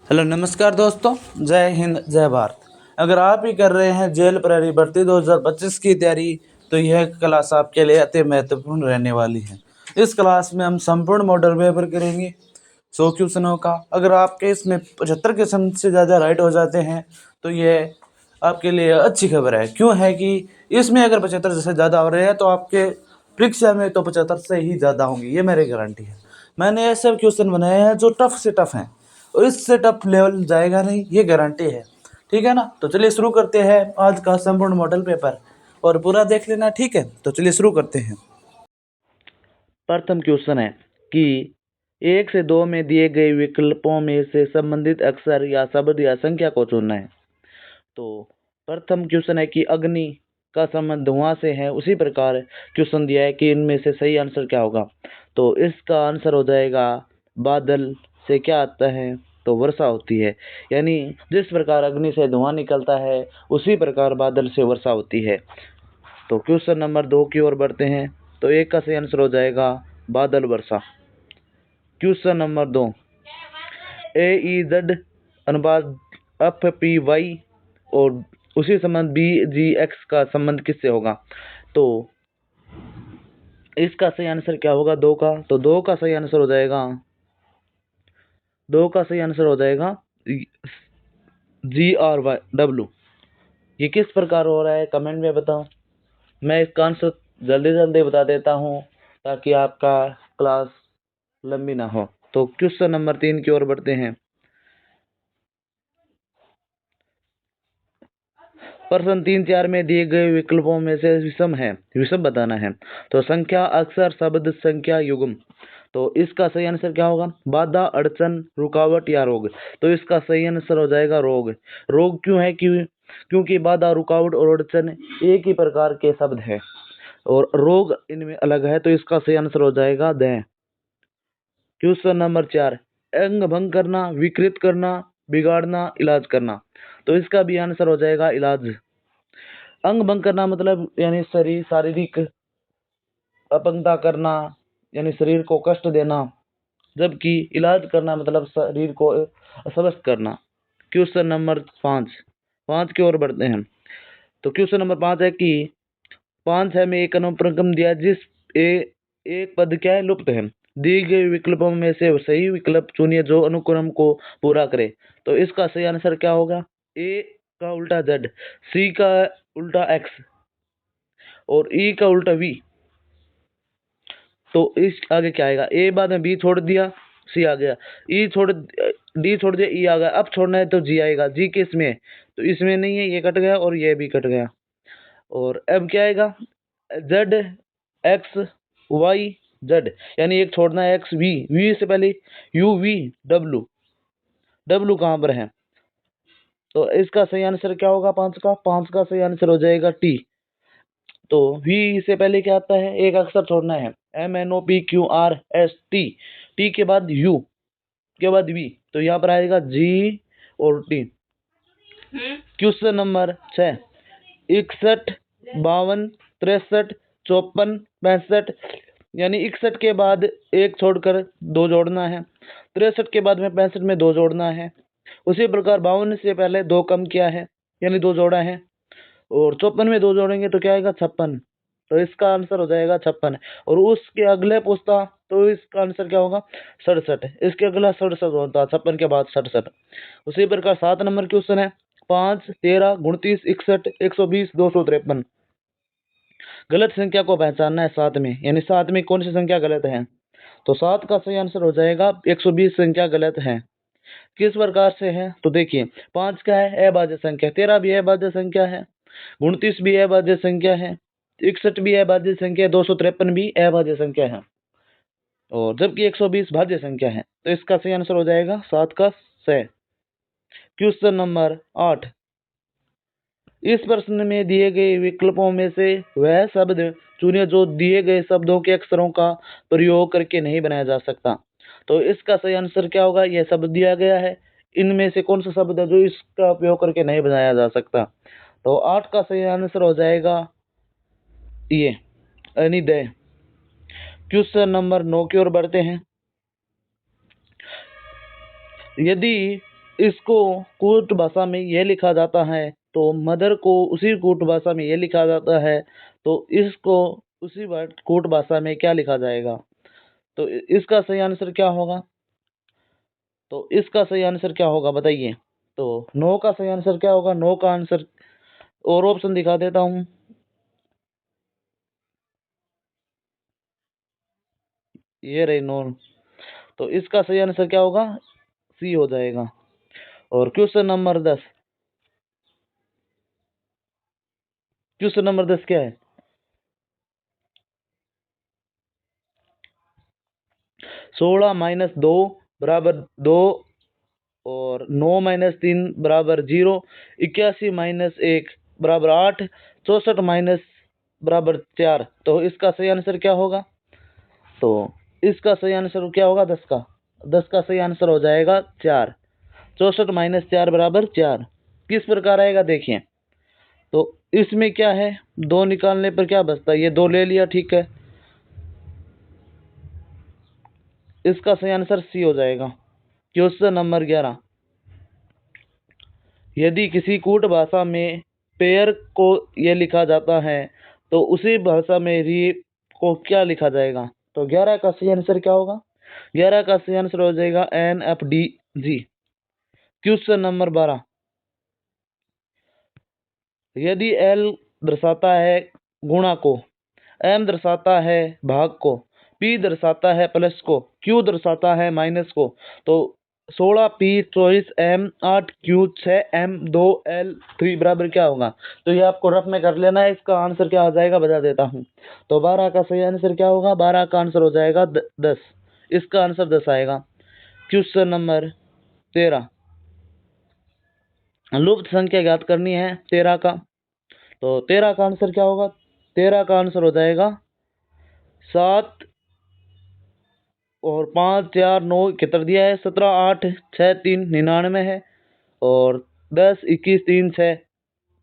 Hello नमस्कार दोस्तों, जय हिंद जय भारत। अगर आप भी कर रहे हैं जेल प्रहरी भर्ती 2025 की तैयारी, तो यह क्लास आपके लिए अति महत्वपूर्ण रहने वाली है। इस क्लास में हम संपूर्ण मॉडल पेपर करेंगे 100 क्वेश्चनों का। अगर आपके इसमें 75 क्वेश्चन से ज़्यादा राइट हो जाते हैं तो यह आपके लिए अच्छी खबर है। क्यों है कि इसमें अगर 75 से ज़्यादा हो रहे हैं तो आपके परीक्षा में तो 75 से ही ज़्यादा होंगी, ये मेरी गारंटी है। मैंने ऐसे क्वेश्चन बनाए हैं जो टफ से टफ हैं और इससे टफ लेवल जाएगा नहीं, ये गारंटी है। ठीक है ना? तो चलिए शुरू करते हैं आज का संपूर्ण मॉडल पेपर और पूरा देख लेना, ठीक है? तो चलिए शुरू करते हैं। प्रथम क्वेश्चन है कि 1 से 2 में दिए गए विकल्पों में से संबंधित अक्षर या शब्द या संख्या को चुनना है। तो प्रथम क्वेश्चन है कि अग्नि का संबंध धुआं से है, उसी प्रकार क्वेश्चन दिया है कि इनमें से सही आंसर क्या होगा। तो इसका आंसर हो जाएगा बादल से क्या आता है, तो वर्षा होती है। यानी जिस प्रकार अग्नि से धुआं निकलता है उसी प्रकार बादल से वर्षा होती है। तो क्वेश्चन नंबर 2 की ओर बढ़ते हैं। तो एक का सही आंसर हो जाएगा बादल वर्षा। क्वेश्चन नंबर 2, AEZ अनुपात FPY और उसी संबंध BGX का संबंध किससे होगा। तो इसका सही आंसर क्या होगा 2 का। तो 2 का सही आंसर हो जाएगा GRW। ये किस प्रकार हो रहा है कमेंट में बताओ। मैं इसका आंसर जल्दी जल्दी बता देता हूँ ताकि आपका क्लास लंबी ना हो। तो क्वेश्चन नंबर 3 की ओर बढ़ते हैं। प्रश्न 3-4 में दिए गए विकल्पों में से विषम बताना है। तो संख्या, अक्षर, शब्द, संख्या, युग्म। तो इसका सही आंसर क्या होगा, बाधा, अड़चन, रुकावट या रोग। तो इसका सही आंसर हो जाएगा रोग। रोग क्यों है क्योंकि बाधा, रुकावट और अड़चन एक ही प्रकार के शब्द है और रोग इनमें अलग है। तो इसका सही आंसर हो जाएगा देह। क्वेश्चन नंबर 4, अंग भंग करना, विकृत करना, बिगाड़ना, इलाज करना। तो इसका भी आंसर हो जाएगा इलाज। अंग भंग करना मतलब यानी शारीरिक अपंगता करना, यानी शरीर को कष्ट देना, जबकि इलाज करना मतलब शरीर को अस्वस्थ करना। क्वेश्चन नंबर 5 की ओर बढ़ते हैं। तो क्वेश्चन नंबर 5 है कि 5 में एक अनुक्रम दिया जिस एक पद क्या है, लुप्त है। दिए गए विकल्पों में से सही विकल्प चुनिए जो अनुक्रम को पूरा करे। तो इसका सही आंसर क्या होगा, ए का उल्टा Z, सी का उल्टा X और ई का उल्टा V। तो इस आगे क्या आएगा, ए बाद में बी छोड़ दिया, सी आ गया, ई छोड़ डी छोड़ दिया, ई आ गया। अब छोड़ना है तो जी आएगा। जी किस में है, तो इसमें नहीं है, ये कट गया और ये भी कट गया। और अब क्या आएगा, ZXYZ, यानी एक छोड़ना है एक्स, वी से पहले UVW, डब्लू कहाँ पर है। तो इसका सही आंसर क्या होगा 5 का सही आंसर हो जाएगा टी। तो वी से पहले क्या आता है, एक अक्षर छोड़ना है, MNOPQRST, टी के बाद यू के बाद वी, तो यहाँ पर आएगा जी और टी। क्वेश्चन नंबर 6, 61, 52, 63, 54, 65, यानी 61 के बाद एक छोड़कर 2 जोड़ना है, 63 के बाद में 65 में 2 जोड़ना है, उसी प्रकार 52 से पहले 2 कम किया है यानी 2 जोड़ा है, और 54 में 2 जोड़ेंगे तो क्या आएगा 56। तो इसका आंसर हो जाएगा 56। और उसके अगले पूछता तो इसका आंसर क्या होगा 67। इसके अगला 67 होता, 56 के बाद 67। उसी प्रकार 7 नंबर क्वेश्चन है, 5, 13, 29, 61, 120, 253। गलत संख्या को पहचानना है 7 में, यानी 7 में कौन सी संख्या गलत है। तो 7 का सही आंसर हो जाएगा 120 संख्या गलत है। किस प्रकार से है, तो देखिए 5 का है अभाज्य संख्या, 13 भी अभाज्य संख्या है, 29 भी अभाज्य संख्या है, 61 भी अभाज्य संख्या है, 253 भी अभाज्य संख्या है, और जबकि 120 भाज्य संख्या है। तो इसका सही आंसर हो जाएगा 7 का सही। क्वेश्चन नंबर 8, इस प्रश्न में दिए गए विकल्पों में से वह शब्द चुनिए जो दिए गए शब्दों के अक्षरों का प्रयोग करके नहीं बनाया जा सकता। तो इसका सही आंसर क्या होगा, यह शब्द दिया गया है, इनमें से कौन सा शब्द है जो इसका उपयोग करके नहीं बनाया जा सकता। तो 8 का सही आंसर हो जाएगा ये अनिदय। क्वेश्चन नंबर 9 की ओर बढ़ते हैं। यदि इसको कूट भाषा में ये लिखा जाता है, तो मदर को उसी कूट भाषा में ये लिखा जाता है, तो इसको उसी कूट भाषा में क्या लिखा जाएगा? तो इसका सही आंसर क्या होगा? तो इसका सही आंसर क्या होगा बताइए? तो नो का सही आंसर क्या होगा? नो का आंसर, और ऑप्शन दिखा देता हूँ। ये रही नो। तो इसका सही आंसर क्या होगा? सी हो जाएगा। और क्वेश्चन नंबर 10, क्वेश्चन नंबर 10 क्या है? 16 माइनस 2 बराबर 2, और 9 माइनस 3 बराबर 0, 81 माइनस 1 बराबर 8, 64 माइनस बराबर 4। तो इसका सही आंसर क्या होगा? तो इसका सही आंसर क्या होगा? 10 का सही आंसर हो जाएगा 4। 64 माइनस 4 बराबर 4। किस प्रकार आएगा देखिए। तो इसमें क्या है, 2 निकालने पर क्या बचता है? ये 2 ले लिया, ठीक है। इसका सही आंसर सी हो जाएगा। क्वेश्चन नंबर 11, यदि किसी कूट भाषा में पेयर को ये लिखा जाता है, तो उसी भाषा में री को क्या लिखा जाएगा? तो 11 का सही आंसर क्या होगा? 11 का सही आंसर हो जाएगा NFDG। क्वेश्चन नंबर 12, यदि L दर्शाता है गुणा को, M दर्शाता है भाग को, P दर्शाता है प्लस को, Q दर्शाता है माइनस को, तो 16P 24M 8Q 6M 2L 3 बराबर क्या होगा? तो ये आपको रफ में कर लेना है। इसका आंसर क्या हो जाएगा बता देता हूँ। तो 12 का सही आंसर क्या होगा? 12 का आंसर हो जाएगा 10। इसका आंसर 10 आएगा। क्वेश्चन नंबर 13, लुप्त संख्या ज्ञात करनी है 13 का। तो 13 का आंसर क्या होगा? 13 का आंसर हो जाएगा 7 और 5 4 9 71 दिया है, 17 8 6 3 99 है, और 10 21 3 6।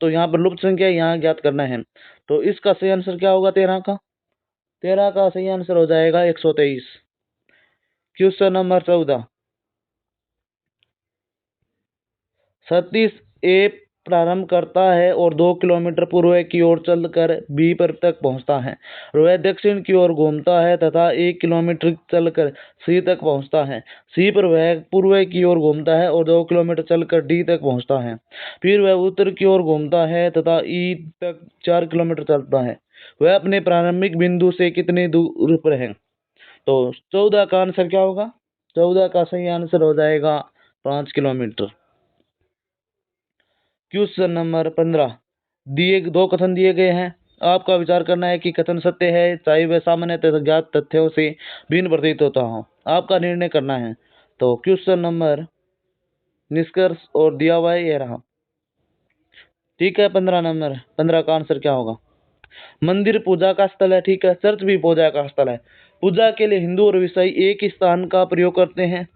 तो यहाँ पर लुप्त संख्या यहाँ ज्ञात करना है। तो इसका सही आंसर क्या होगा 13 का? 13 का सही आंसर हो जाएगा 123। क्वेश्चन नंबर 14, सतीश ए प्रारंभ करता है और 2 किलोमीटर पूर्व की ओर चलकर बी पर तक पहुंचता है। वह दक्षिण की ओर घूमता है तथा 1 किलोमीटर चलकर सी तक पहुंचता है। सी पर वह पूर्व की ओर घूमता है और 2 किलोमीटर चलकर डी तक पहुंचता है। फिर वह उत्तर की ओर घूमता है तथा ई तक 4 किलोमीटर चलता है। वह अपने प्रारंभिक बिंदु से कितनी दूर पर है? तो 14 का आंसर क्या होगा? 14 का सही आंसर हो जाएगा 5 किलोमीटर। क्वेश्चन नंबर 15, दिए 2 कथन दिए गए हैं। आपका विचार करना है कि कथन सत्य है, चाहे वह सामान्य तथा ज्ञात तथ्यों से भिन्न प्रतीत होता हो। आपका निर्णय करना है। तो क्वेश्चन नंबर निष्कर्ष और दिया हुआ है ये रहा, ठीक है। 15 नंबर, 15 का आंसर क्या होगा? मंदिर पूजा का स्थल है, ठीक है। चर्च भी पूजा का स्थल है। पूजा के लिए हिंदू और ईसाई एक ही स्थान का प्रयोग करते हैं।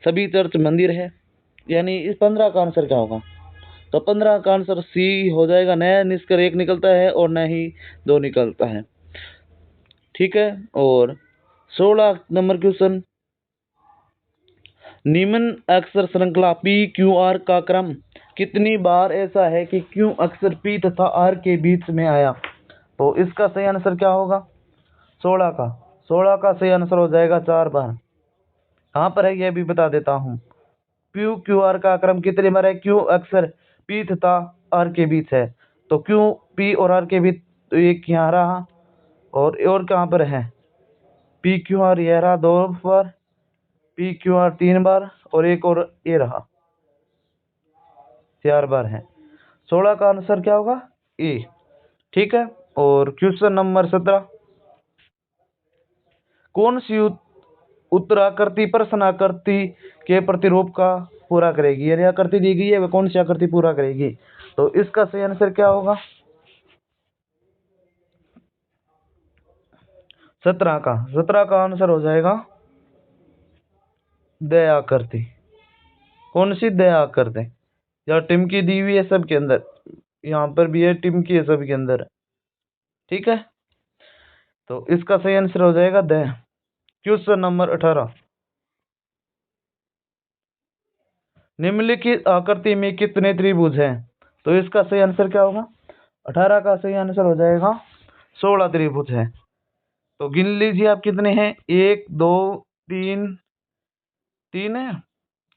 सभी चर्च मंदिर है। यानी इस 15 का आंसर क्या होगा? तो 15 का आंसर सी हो जाएगा। नया निष्कर्ष 1 निकलता है और न ही 2 निकलता है, ठीक है। और 16 नंबर क्वेश्चन, निम्न अक्षर श्रृंखला PQR का क्रम कितनी बार ऐसा है कि क्यू अक्षर P तथा R के बीच में आया? तो इसका सही आंसर क्या होगा? 16 का सही आंसर हो जाएगा 4 बार। कहाँ पर है यह भी बता देता हूँ। PQR का क्रम कितनी बार है? क्यू अक्षर P तथा R के बीच है, तो क्यू P और R के बीच तो एक यहाँ रहा, और कहाँ पर है? PQR यह रहा 2 बार, PQR 3 बार, और एक और ये रहा 4 बार है। 16 का आंसर क्या होगा? ए, ठीक है। और क्वेश्चन नंबर 17, कौन सी उत्तराकृति प्रश्न आकृति के प्रतिरूप का पूरा करेगी? यानी आकृति दी गई है, वह कौन सी आकृति पूरा करेगी? तो इसका सही आंसर क्या होगा? 17 का आंसर हो जाएगा दया आकृति। कौन सी दया आकृति? या टिमकी दी हुई है सबके अंदर, यहाँ पर भी है टिमकी है सबके अंदर, ठीक है। तो इसका सही आंसर हो जाएगा दया। क्वेश्चन नंबर 18, निम्नलिखित आकृति में कितने त्रिभुज हैं? तो इसका सही आंसर क्या होगा? 18 का सही आंसर हो जाएगा 16 त्रिभुज है। तो गिन लीजिए आप कितने हैं। 1 2 3 3 है,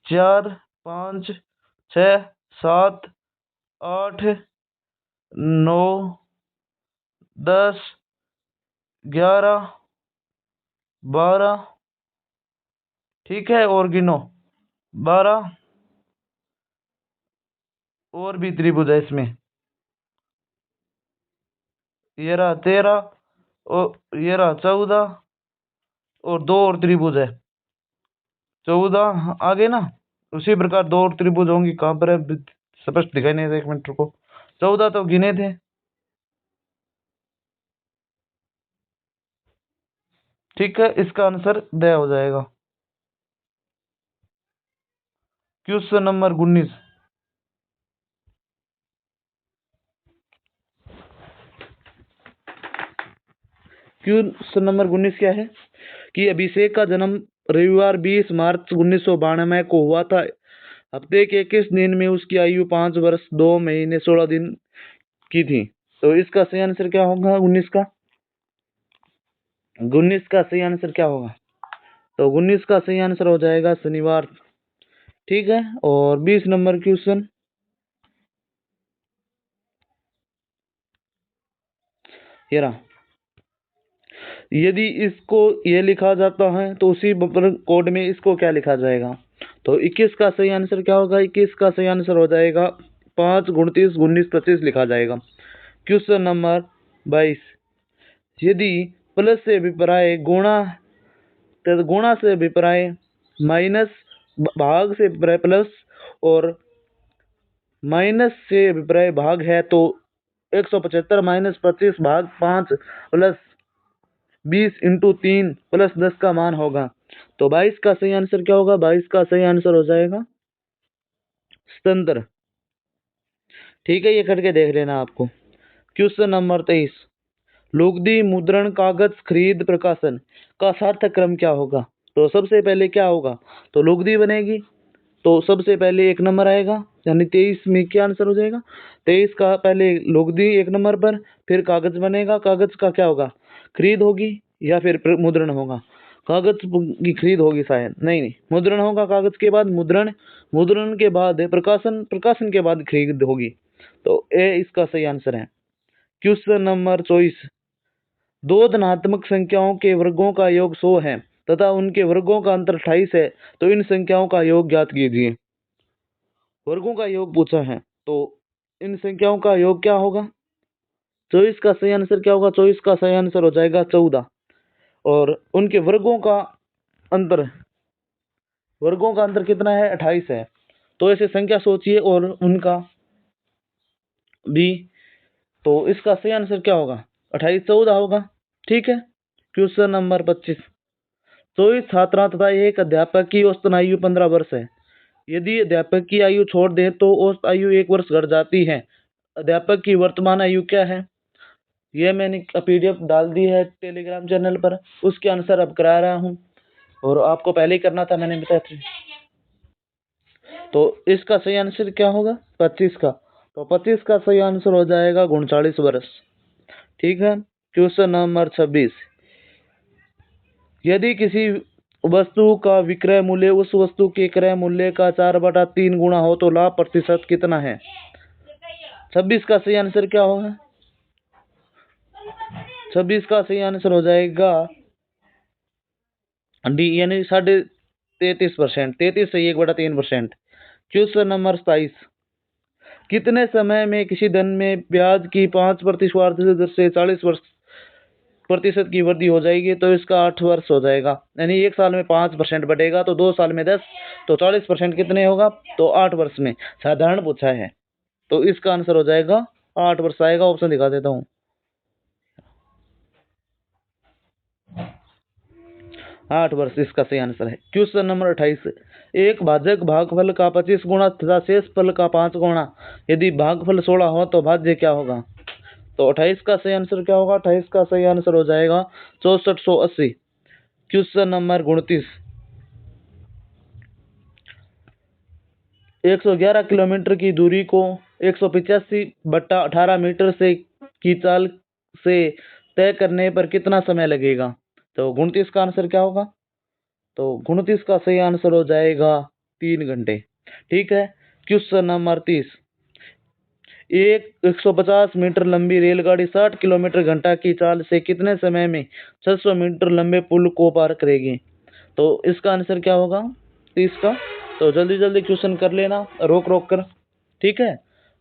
4 5 6 7 8 9 10 11 12, ठीक है, और गिनो 12 और भी त्रिभुज है इसमें। ये रहा 13 और ये रहा 14 और 2 और त्रिभुज है 14 आगे ना। उसी प्रकार 2 और त्रिभुज होंगी। कहाँ पर है? स्पष्ट दिखाई नहीं दे, 1 मिनट रुको। 14 तो गिने थे। ठीक है, इसका आंसर द हो जाएगा। Question number 19। क्वेश्चन नंबर 19 क्या है कि अभिषेक का जन्म रविवार 20 मार्च 1992 को हुआ था। हफ्ते के किस दिन में उसकी आयु 5 वर्ष 2 महीने 16 दिन की थी? तो इसका सही आंसर क्या होगा? 19 का 19 का सही आंसर क्या होगा? तो 19 का सही आंसर हो जाएगा शनिवार। ठीक है, और 20 नंबर क्वेश्चन, ये रहा। यदि इसको ये लिखा जाता है तो उसी कोड में इसको क्या लिखा जाएगा? तो 21 का सही आंसर क्या होगा? 21 का सही आंसर हो जाएगा 5 29 19 25 लिखा जाएगा। Question number 22। यदि प्लस से अभिप्राय गुणा गुणा से अभिप्राय माइनस भाग से अभिप्राय प्लस और माइनस से अभिप्राय भाग है तो 175 माइनस 25 भाग 5 प्लस 20 इंटू 3 प्लस 10 का मान होगा। तो 22 का सही आंसर क्या होगा? 22 का सही आंसर हो जाएगा 77। ठीक है, ये करके देख लेना आपको। Question number 23। लुगदी मुद्रण कागज खरीद प्रकाशन का सार्थक क्रम क्या होगा? तो सबसे पहले क्या होगा? तो लुगदी बनेगी तो सबसे पहले 1 नंबर आएगा, यानी 23 में क्या आंसर हो जाएगा? 23 का पहले लुगदी 1 नंबर पर, फिर कागज बनेगा। कागज का क्या होगा? खरीद होगी या फिर मुद्रण होगा? कागज की खरीद होगी शायद, नहीं मुद्रण होगा। कागज के बाद मुद्रण, मुद्रण के बाद प्रकाशन, प्रकाशन के बाद खरीद होगी। तो ए इसका सही आंसर है। Question number 24। दो धनात्मक संख्याओं के वर्गों का योग 100 है तथा उनके वर्गों का अंतर 28 है, तो इन संख्याओं का योग ज्ञात कीजिए। वर्गों का योग पूछा है, तो इन संख्याओं का योग क्या होगा? 24 का सही आंसर क्या होगा? 24 का सही आंसर हो जाएगा 14। और उनके वर्गों का अंतर, वर्गों का अंतर कितना है? 28 है। तो ऐसे संख्या सोचिए और उनका भी, तो इसका सही आंसर क्या होगा? 28 14 होगा। ठीक है, क्वेश्चन नंबर 25। 24 छात्रा तथा एक अध्यापक की औसतन आयु 15 वर्ष है। यदि अध्यापक की आयु छोड़ दें तो औसत आयु 1 वर्ष घट जाती है। अध्यापक की वर्तमान आयु क्या है? यह मैंने पीडीएफ डाल दी है टेलीग्राम चैनल पर, उसके आंसर अब करा रहा हूँ और आपको पहले ही करना था, मैंने बताया था। तो इसका सही आंसर क्या होगा? 25 का। तो 25 का सही आंसर हो जाएगा 39 वर्ष। ठीक है, क्वेश्चन नंबर 26। यदि किसी वस्तु का विक्रय मूल्य उस वस्तु के क्रय मूल्य का 4/3 गुना हो तो लाभ प्रतिशत कितना है? 26 का सही आंसर क्या होगा? 26 का सही आंसर हो जाएगा डी, यानी 33%। 33 से 1/3%। Question number 27। कितने समय में किसी धन में ब्याज की 5% से 40% की वृद्धि हो जाएगी? तो इसका 8 वर्ष हो जाएगा, यानी 1 साल में 5% बढ़ेगा, तो 2 साल में 10, तो 40% कितने होगा? तो 8 वर्ष में। साधारण पूछा है, तो इसका आंसर हो जाएगा 8 वर्ष आएगा। ऑप्शन दिखा देता हूँ। 8 वर्ष इसका सही आंसर है। Question number 28। एक भाजक भागफल का 25 गुना तथा शेष फल का 5 गुना, यदि भागफल 16 हो तो भाज्य क्या होगा? तो 28 का सही आंसर क्या होगा? 28 का सही आंसर हो जाएगा 6480। Question number 29। 111 किलोमीटर की दूरी को 185/18 मीटर से की चाल से तय करने पर कितना समय लगेगा? तो 29 का आंसर क्या होगा? तो 29 का सही आंसर हो जाएगा 3 घंटे। ठीक है। Question number 30। एक 150 मीटर लंबी रेलगाड़ी 60 किलोमीटर घंटा की चाल से कितने समय में 600 मीटर लंबे पुल को पार करेगी? तो इसका आंसर क्या होगा 30 का? तो जल्दी जल्दी क्वेश्चन कर लेना रोक रोक कर। ठीक है।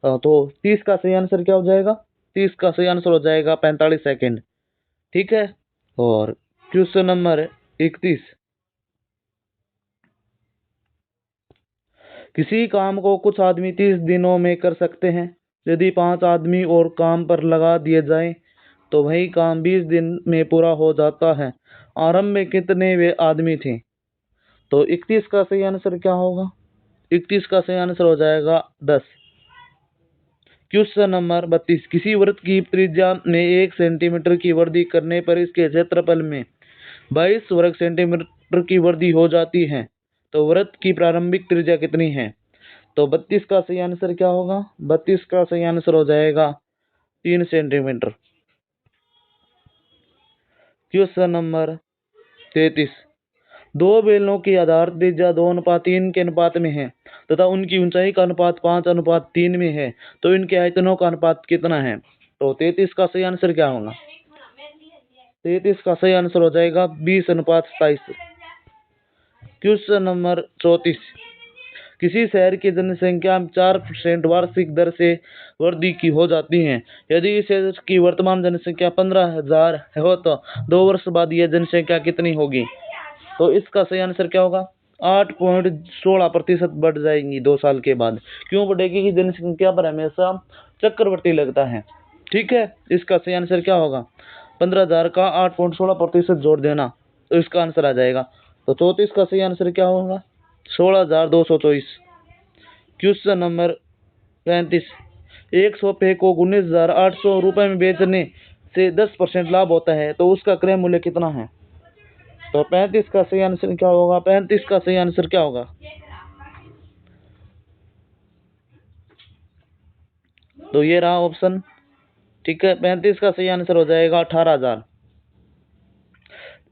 तो 30 का सही आंसर क्या हो जाएगा? 30 का सही आंसर हो जाएगा 45 सेकेंड। ठीक है। और क्वेश्चन नंबर 31। किसी काम को कुछ आदमी 30 दिनों में कर सकते हैं। यदि 5 आदमी और काम पर लगा दिए जाए तो वही काम 20 दिन में पूरा हो जाता है। आरंभ में कितने वे आदमी थे? तो 31 का सही आंसर क्या होगा? 31 का सही आंसर हो जाएगा 10। Question number 32। किसी वृत्त की त्रिज्या में 1 सेंटीमीटर की वृद्धि करने पर इसके क्षेत्रफल में 22 वर्ग सेंटीमीटर की वृद्धि हो जाती है। तो वृत्त की प्रारंभिक त्रिज्या कितनी है? तो 32 का सही आंसर क्या होगा? 32 का सही आंसर हो जाएगा 3 सेंटीमीटर। Question number 33। दो बेलनों की आधार त्रिज्या 2:3 के अनुपात में है तथा उनकी ऊंचाई का अनुपात 5:3 में है, तो इनके आयतनों का अनुपात कितना है? तो 33 का सही आंसर क्या होगा? 33 का सही आंसर हो जाएगा 20:27। Question number 34। किसी शहर की जनसंख्या 4% वार्षिक दर से वृद्धि की हो जाती है। यदि इस शहर की वर्तमान जनसंख्या 15,000 हो तो 2 वर्ष बाद यह जनसंख्या कितनी होगी? तो इसका सही आंसर क्या होगा? 8.16% बढ़ जाएंगी 2 साल के बाद। क्यों बढ़ेगी? कि जनसंख्या पर हमेशा चक्रवृद्धि लगता है। ठीक है। इसका सही आंसर क्या होगा? 15,000 का 8.16% जोड़ देना तो इसका आंसर आ जाएगा। तो 34 का सही आंसर क्या होगा? 16,224। Question number 35। एक सोफे को 19,800 रुपए में बेचने से 10% लाभ होता है तो उसका क्रय मूल्य कितना है? तो 35 का सही आंसर क्या होगा? 35 का सही आंसर क्या होगा? तो ये रहा ऑप्शन। ठीक है। 35 का सही आंसर हो जाएगा 18,000।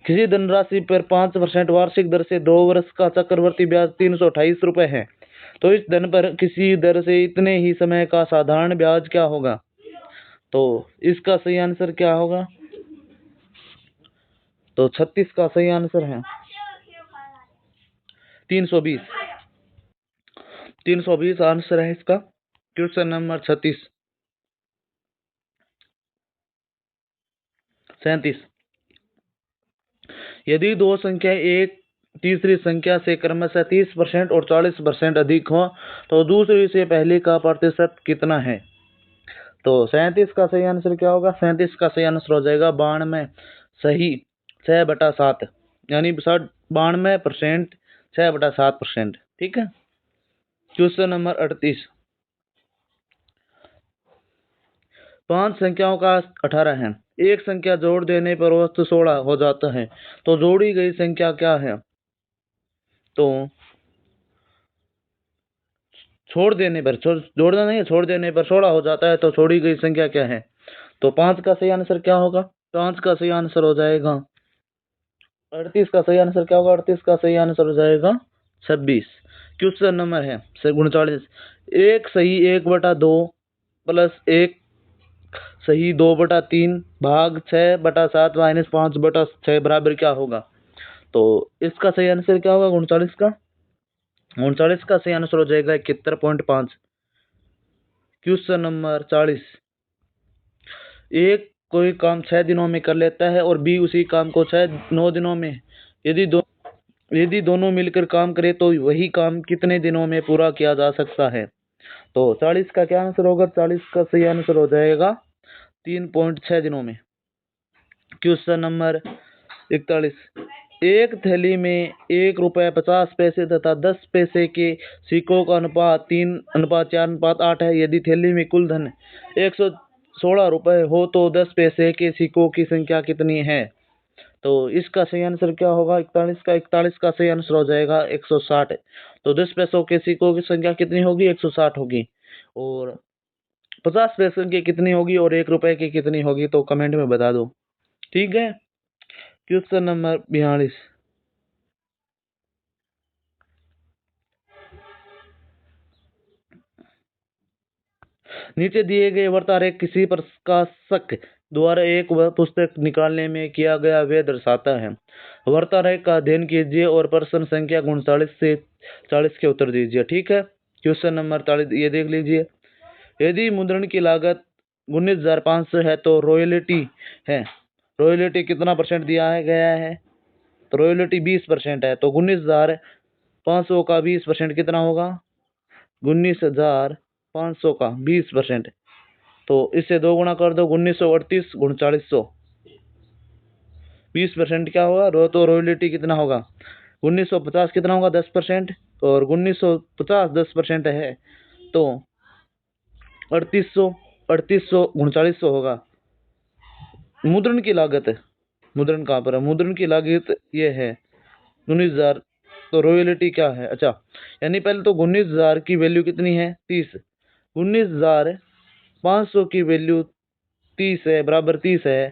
किसी धनराशि पर 5% वार्षिक दर से 2 वर्ष का चक्रवर्ती ब्याज 328 रुपए है, तो इस धन पर किसी दर से इतने ही समय का साधारण ब्याज क्या होगा? तो इसका सही आंसर क्या होगा? तो 36 का सही आंसर है 320। 320 आंसर है इसका। Question number 37। यदि दो संख्या एक तीसरी संख्या से क्रमशः 30% और 40% अधिक हो तो दूसरी से पहले का प्रतिशत कितना है? तो 37 का सही आंसर क्या होगा? 37 का सही आंसर हो जाएगा 92। सही 6/7 यानी 92%, 6/7%। ठीक है। Question number 38। 5 संख्याओं का 18 है। एक संख्या जोड़ देने पर वस्तु 16 हो जाता है, तो जोड़ी गई संख्या क्या है? तो जोड़ना नहीं है, छोड़ देने पर 16 हो जाता है तो छोड़ी गई संख्या क्या है? तो 5 का सही आंसर क्या होगा? 5 का सही आंसर हो जाएगा 38 का सही आंसर क्या होगा? 38 का सही आंसर हो जाएगा 26। क्वेश्चन नंबर है 39। एक सही 1/2 प्लस एक सही 2/3 भाग 6/7 माइनस 5/6 बराबर क्या होगा? तो इसका सही आंसर क्या होगा 39 का? 39 का सही आंसर हो जाएगा 71.5। Question number 40। एक कोई काम 6 दिनों में कर लेता है और बी उसी काम को 9 दिनों में। यदि दोनों मिलकर काम करे तो वही काम कितने दिनों में पूरा किया जा सकता है? तो 40 का क्या आंसर होगा? 40 का सही आंसर हो जाएगा 3.6 दिनों में। Question number 41। एक थैली में 1 रुपये 50 पैसे तथा 10 पैसे के सिक्कों का अनुपात 3:4:8 है। यदि थैली में कुल धन 116 रुपये हो तो 10 पैसे के सिक्कों की संख्या कितनी है? तो इसका सही आंसर क्या होगा? 41 का सही आंसर हो जाएगा 160। तो 10 पैसों के सिक्कों की संख्या कितनी होगी? 160 होगी। और 50 पैसों की कितनी होगी और 1 रुपए की कितनी होगी? तो कमेंट में बता दो। ठीक है। Question number 42। नीचे दिए गए वर्तारेख किसी प्रकाशक द्वारा एक वह पुस्तक निकालने में किया गया वे दर्शाता है। वर्तारेख का अध्ययन कीजिए और प्रश्न संख्या 39 से 40 के उत्तर दीजिए। ठीक है। क्वेश्चन नंबर 40 ये देख लीजिए। यदि मुद्रण की लागत 19,500 है तो रॉयल्टी है। रॉयल्टी कितना परसेंट दिया है गया है? तो रॉयल्टी 20% है। तो 19,500 का 20% कितना होगा? 19,500 का 20%। तो इससे 2 गुणा कर दो। 1938 गुण 40। 20% क्या होगा? तो रॉयल्टी कितना होगा? 1950 कितना होगा? 10%। और 1950 10% है तो 3800 गुण 40 होगा। मुद्रण की लागत, मुद्रण कहाँ पर है? मुद्रण की लागत ये है 19,000। तो रॉयल्टी क्या है? अच्छा, यानी पहले तो 19,000 की वैल्यू कितनी है? 30। 19,500 की वैल्यू 30 है, बराबर 30 है।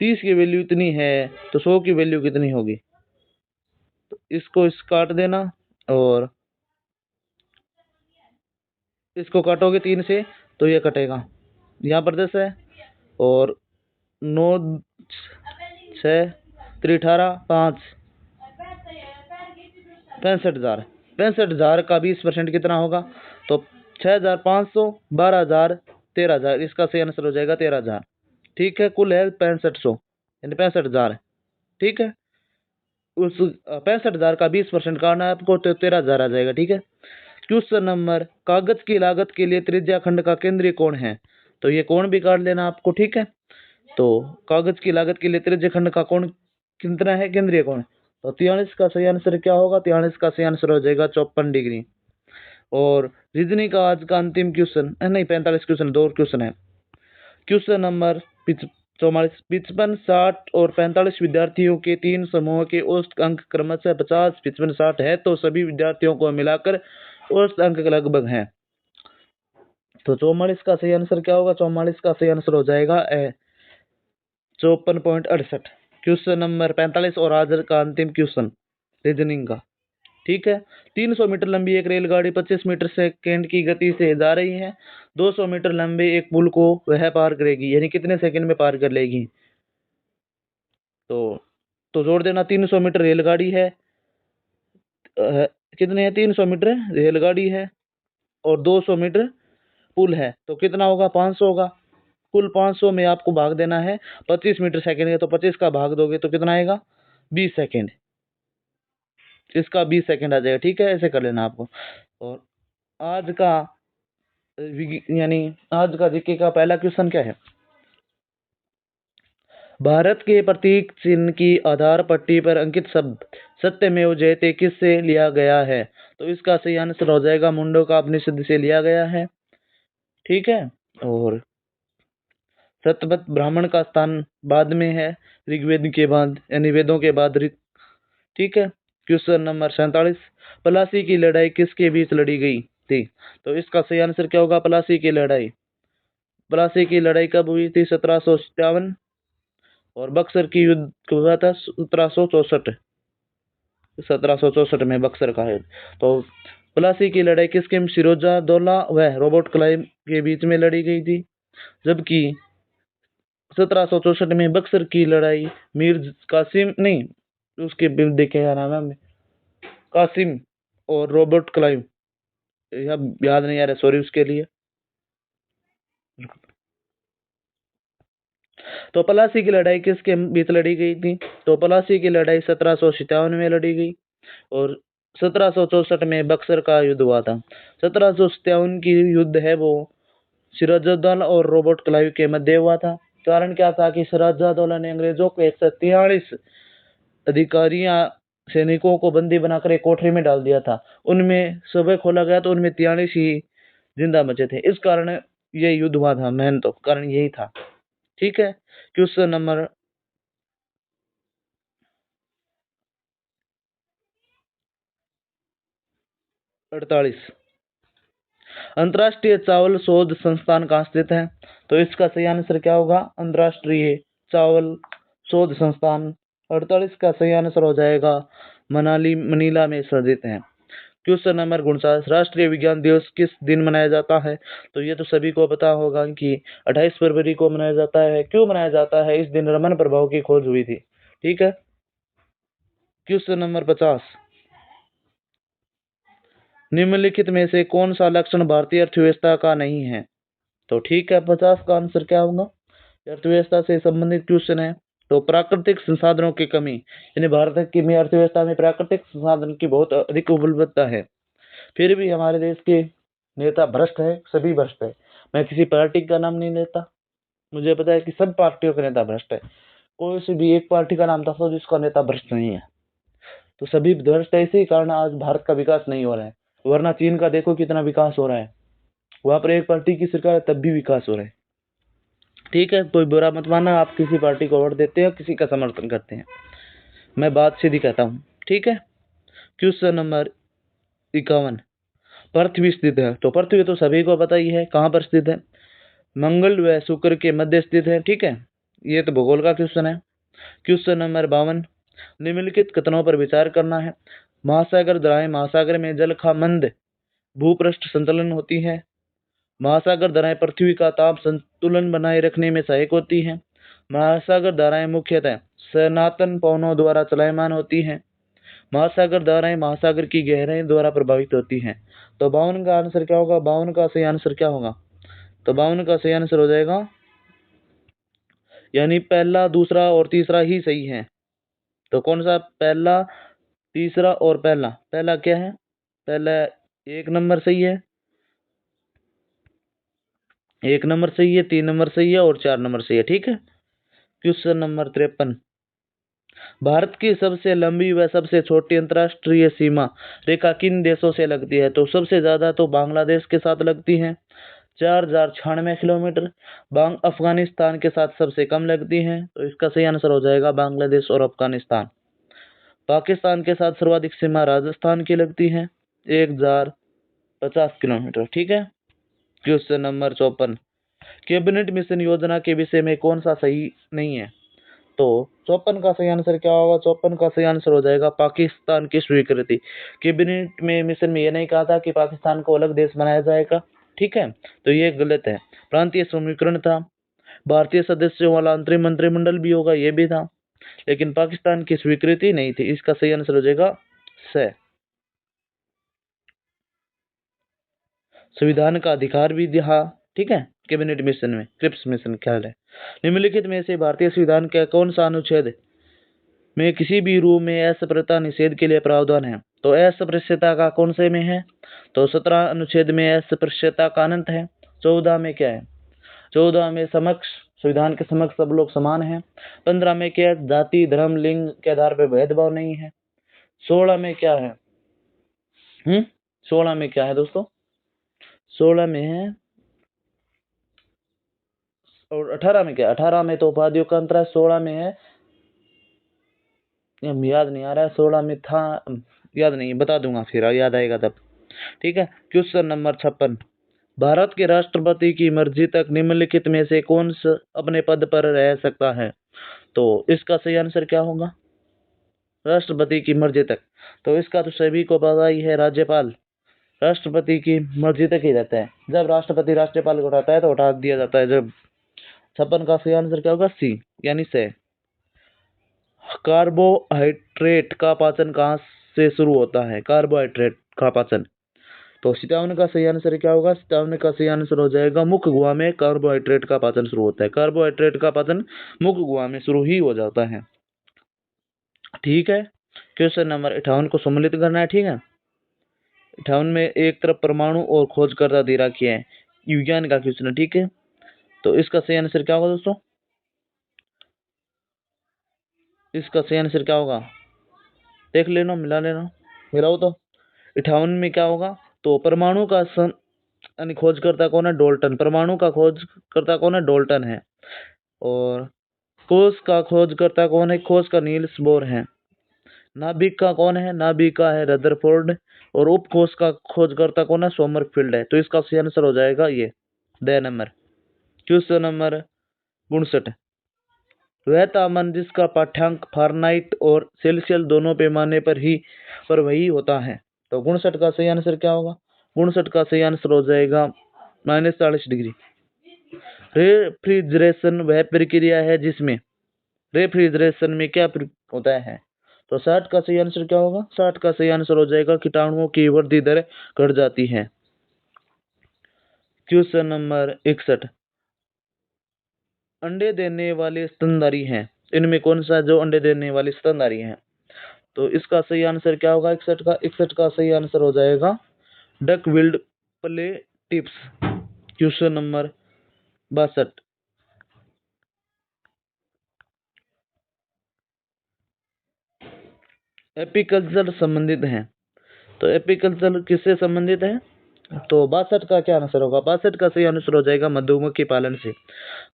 30 की वैल्यू इतनी है तो 100 की वैल्यू कितनी होगी? तो इसको इस काट देना और इसको काटोगे 3 से तो ये कटेगा। यहाँ पर 10 है और 9 6 3 18 5 65,000। 65,000 का 20% कितना होगा? तो 6,500 12,000 13,000। इसका सही आंसर हो जाएगा 13,000। ठीक है। कुल है 6500 यानी 65,000। ठीक है। उस 65,000 का 20% काटना है आपको तो 13,000 आ जाएगा। ठीक है। क्वेश्चन नंबर, कागज की लागत के लिए त्रिज्या खंड का केंद्रीय कोण है। तो ये कोण भी काट लेना आपको। ठीक है। तो कागज की लागत के लिए त्रिज्या खंड का कोण कितना है? केंद्रीय कोण। तो 43 का सही आंसर क्या होगा? 43 का सही आंसर हो जाएगा 54 डिग्री। और रीजनिंग का आज का अंतिम क्वेश्चन नहीं, 45 क्वेश्चन, 2 क्वेश्चन है। Question number 44। 55 60 और 45 विद्यार्थियों के 3 समूहों के औसत अंक क्रमशः 50 55 60 है तो सभी विद्यार्थियों को मिलाकर औसत अंक लगभग है। तो 44 का सही आंसर क्या होगा? 44 का सही आंसर हो जाएगा 54.68। क्वेश्चन नंबर 45 और आज का अंतिम क्वेश्चन रीजनिंग का। ठीक है। 300 मीटर लंबी एक रेलगाड़ी 25 मीटर सेकंड की गति से जा रही है। 200 मीटर लंबे एक पुल को वह पार करेगी, यानी कितने सेकंड में पार कर लेगी? तो जोड़ देना। 300 मीटर रेलगाड़ी है, कितने है? 300 मीटर रेलगाड़ी है और 200 मीटर पुल है तो कितना होगा? 500 होगा। कुल 500 में आपको भाग देना है 25 मीटर सेकंड है तो 25 का भाग दोगे तो कितना आएगा? 20 सेकंड। इसका 20 सेकंड आ जाएगा। ठीक है। ऐसे कर लेना आपको। और आज का यानी आज का जीके का पहला क्वेश्चन क्या है? भारत के प्रतीक चिन्ह की आधार पट्टी पर अंकित शब्द सत्यमेव जयते किससे लिया गया है? तो इसका सही आंसर हो जाएगा मुंडकोपनिषद से लिया गया है। ठीक है। और सतपथ ब्राह्मण का स्थान बाद में है, ऋग्वेद के बाद, यानी वेदों के बाद ऋग। ठीक है। Question number 47। प्लासी की लड़ाई किसके बीच लड़ी गई थी? तो इसका सही आंसर क्या होगा? प्लासी की लड़ाई। प्लासी की लड़ाई कब हुई थी? 1757। और बक्सर की युद्ध कब हुआ था? 1764। 1764 में बक्सर का युद्ध। तो प्लासी की लड़ाई किसके, सिरोजा दौला व रॉबर्ट क्लाइव के बीच में लड़ी गई थी। जबकि 1764 में बक्सर की लड़ाई मीर कासिम नहीं, उसके देखे क्या नाम है, कासिम और रॉबर्ट क्लाइव, याद नहीं आ रहा, सॉरी उसके लिए। तो प्लासी की लड़ाई किसके बीच लड़ी गई थी? तो प्लासी की लड़ाई 1757 में लड़ी गई और 1764 में बक्सर का युद्ध हुआ था। 1757 की युद्ध है वो सिराजुद्दौला और रॉबर्ट क्लाइव के मध्य हुआ था। कारण क्या था कि सिराजुद्दौला ने अंग्रेजों को 143 अधिकारियों सैनिकों को बंदी बनाकर एक कोठरी में डाल दिया था। उनमें सुबह खोला गया तो उनमें 43 ही जिंदा बचे थे। इस कारण ये युद्ध हुआ था। मेन तो कारण यही था। ठीक है। Question number 48। अंतर्राष्ट्रीय चावल शोध संस्थान कहाँ स्थित है? तो इसका सही आंसर क्या होगा? अंतर्राष्ट्रीय चावल शोध संस्थान। 48 का सही आंसर हो जाएगा मनीला में स्थित है। क्वेश्चन नंबर 49, राष्ट्रीय विज्ञान दिवस किस दिन मनाया जाता है? तो ये तो सभी को पता होगा कि 28 फरवरी को मनाया जाता है। क्यों मनाया जाता है? इस दिन रमन प्रभाव की खोज हुई थी। ठीक है। क्वेश्चन नंबर 50, निम्नलिखित में से कौन सा लक्षण भारतीय अर्थव्यवस्था का नहीं है? तो ठीक है, 50 का आंसर क्या होगा? अर्थव्यवस्था से संबंधित क्वेश्चन है। तो प्राकृतिक संसाधनों की कमी, यानी भारत की अर्थव्यवस्था में प्राकृतिक संसाधन की बहुत अधिक उपलब्धता है, फिर भी हमारे देश के नेता भ्रष्ट है, सभी भ्रष्ट है। मैं किसी पार्टी का नाम नहीं लेता, मुझे पता है कि सब पार्टियों के नेता भ्रष्ट है। कोई सी भी एक पार्टी का नाम था जिसका नेता भ्रष्ट नहीं है। तो सभी भ्रष्ट है, इसी कारण आज भारत का विकास नहीं हो रहा है। वरना चीन का देखो कितना विकास हो रहा है, वहां पर एक पार्टी की सरकार है तब भी विकास हो रहा है। ठीक है, कोई बुरा मत माना, आप किसी पार्टी को वोट देते हैं, किसी का समर्थन करते हैं, मैं बात सीधी कहता हूँ। ठीक है। क्वेश्चन नंबर 51, पृथ्वी स्थित है? तो पृथ्वी तो सभी को पता ही है कहाँ पर स्थित है, मंगल व शुक्र के मध्य स्थित है। ठीक है, ये तो भूगोल का क्वेश्चन है। क्वेश्चन नंबर 52, निम्नलिखित कथनों पर विचार करना है। महासागर दराएं, महासागर में जल का मंद भूपृष्ठ संतुलन होती है। महासागर धाराएं पृथ्वी का ताप संतुलन बनाए रखने में सहायक होती हैं। महासागर धाराएं मुख्यतः सनातन पवनों द्वारा चलायमान होती हैं। महासागर धाराएं महासागर की गहराई द्वारा प्रभावित होती हैं। तो 52 का आंसर क्या होगा? 52 का सही आंसर क्या होगा? तो 52 का सही आंसर हो जाएगा, यानी पहला, दूसरा और तीसरा ही सही है। तो कौन सा? पहला, तीसरा और पहला। पहला क्या है? पहला 1 नंबर सही है, 1 नंबर सही है, 3 नंबर सही है और 4 नंबर सही है। ठीक है। क्वेश्चन नंबर 53, भारत की सबसे लंबी व सबसे छोटी अंतर्राष्ट्रीय सीमा रेखा किन देशों से लगती है? तो सबसे ज्यादा तो बांग्लादेश के साथ लगती है, 4096 किलोमीटर। अफगानिस्तान के साथ सबसे कम लगती है। तो इसका सही आंसर हो जाएगा बांग्लादेश और अफगानिस्तान। पाकिस्तान के साथ सर्वाधिक सीमा राजस्थान की लगती है, 1050 किलोमीटर। ठीक है। क्वेश्चन नंबर 54, कैबिनेट मिशन योजना के विषय में कौन सा सही नहीं है? तो 54 का सही आंसर क्या होगा? 54 का सही आंसर हो जाएगा पाकिस्तान की स्वीकृति। कैबिनेट में मिशन में यह नहीं कहा था कि पाकिस्तान को अलग देश बनाया जाएगा। ठीक है, तो ये गलत है। प्रांतीय समीकरण था, भारतीय सदस्यों वाला अंतरिम मंत्रिमंडल भी होगा, ये भी था, लेकिन पाकिस्तान की स्वीकृति नहीं थी। इसका सही आंसर हो जाएगा स। संविधान का अधिकार भी दिया। ठीक है, कैबिनेट मिशन में क्रिप्स मिशन ख्याल है। निम्नलिखित में से भारतीय संविधान का कौन सा अनुच्छेद में किसी भी रूप में अस्पृश्यता निषेध के लिए प्रावधान है? तो अस्पृश्यता का कौन से में है? तो 17 अनुच्छेद में अस्पृश्यता का अनंत है। 14 में क्या है? 14 में समक्ष, संविधान के समक्ष सब लोग समान हैं। 15 में क्या है? जाति धर्म लिंग के आधार पर भेदभाव नहीं है। 16 में क्या है? 16 में क्या है दोस्तों? 16 में है, और 18 में क्या? 18 में तो उपाधियों का अंतर है। 16 में है, याद नहीं आ रहा है, 16 में था, याद नहीं, बता दूंगा फिर याद आएगा तब। ठीक है। क्वेश्चन नंबर 56, भारत के राष्ट्रपति की मर्जी तक निम्नलिखित में से कौन अपने पद पर रह सकता है? तो इसका सही आंसर क्या होगा? राष्ट्रपति की मर्जी तक, तो इसका तो सभी को पता ही है, राज्यपाल राष्ट्रपति की मर्जी तक ही रहता है। जब राष्ट्रपति राज्यपाल को उठाता है तो उठा दिया जाता है। जब 56 का सही आंसर क्या होगा? सी, यानी से। कार्बोहाइड्रेट का पाचन कहाँ से शुरू होता है? कार्बोहाइड्रेट का पाचन, तो 57 का सही आंसर क्या होगा? 57 का सही आंसर हो जाएगा मुख गुहा में कार्बोहाइड्रेट का पाचन शुरू होता है। कार्बोहाइड्रेट का पाचन मुख गुहा में शुरू ही हो जाता है। ठीक है। क्वेश्चन नंबर 58 को सम्मिलित करना है। ठीक है, 58 में एक तरफ परमाणु और खोजकर्ता दे रखे हैं, विज्ञान का क्वेश्चन है। ठीक है, तो इसका सही आंसर क्या होगा दोस्तों? इसका सही आंसर क्या होगा? देख लेना, मिला लेना, मिलाओ तो। 58 में क्या होगा? तो परमाणु का खोजकर्ता कौन है? डाल्टन। परमाणु का खोजकर्ता कौन है? डाल्टन है। और कोष का खोजकर्ता कौन है? कोष का नील्स बोर है। नाभिक का कौन है? नाभिक का है रदरफोर्ड। और उपकोष का खोजकर्ता कौन है? सोमरफील्ड है। तो इसका सही आंसर हो जाएगा ये द नंबर। Question number 59। वह तापमान जिसका पाठ्यांक फारेनहाइट और सेल्सियस दोनों पैमाने पर वही होता है। तो 59 का सही आंसर क्या होगा? 59 का सही आंसर हो जाएगा -40 डिग्री। रेफ्रिजरेशन वह प्रक्रिया है जिसमें रेफ्रिजरेशन में क्या होता है? तो 60 का सही आंसर क्या होगा? 60 का सही आंसर हो जाएगा कीटाणुओं की वृद्धि दर घट जाती है। Question number 61। अंडे देने वाले स्तनधारी हैं, इनमें कौन सा जो अंडे देने वाले स्तनधारी हैं? तो इसका सही आंसर क्या होगा? 61 का सही आंसर हो जाएगा duck billed platypus. Question number 62। Apiculture संबंधित हैं, तो एपीकल्चर किससे संबंधित है? तो 62 का क्या आंसर होगा? 62 का सही आंसर हो जाएगा मधुमक्खी पालन से।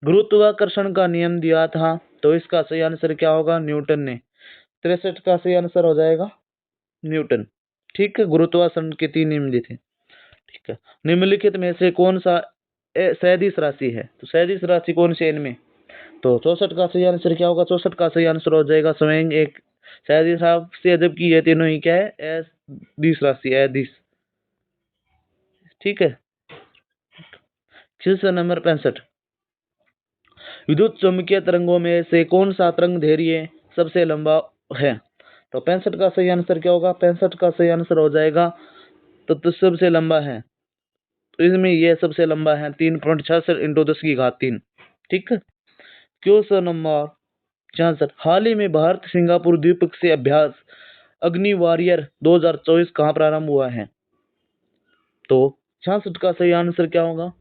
गुरुत्वाकर्षण का नियम दिया था, तो इसका सही आंसर क्या होगा? न्यूटन ने। 63 का सही आंसर हो जाएगा न्यूटन। ठीक है, गुरुत्वाकर्षण के 3 नियम दिए थे। ठीक है, निम्नलिखित में से कौन सा सदिश राशि है? तो सदिश राशि कौन सी है इनमें? तो 64 का सही आंसर क्या होगा? 64 का सही आंसर हो जाएगा स्वयं एक सदिश राशि है, जबकि ये तीनों ही क्या है? अदिश राशि है, अदिश। ठीक है। Question number 65। विद्युत चुम्बकीय तरंगों में से कौन सा तरंग दैर्घ्य सबसे लंबा है? तो 65 का सही आंसर क्या होगा? 65 का सही आंसर हो जाएगा तो सबसे लंबा है, तो इसमें यह सबसे लंबा है 3.66 × 10⁻3। ठीक है। Question number 66। हाल ही में भारत सिंगापुर द्विपक्षीय अभ्यास अग्नि वॉरियर 2024 कहाँ प्रारंभ हुआ है? तो 66 का सही आंसर क्या होगा?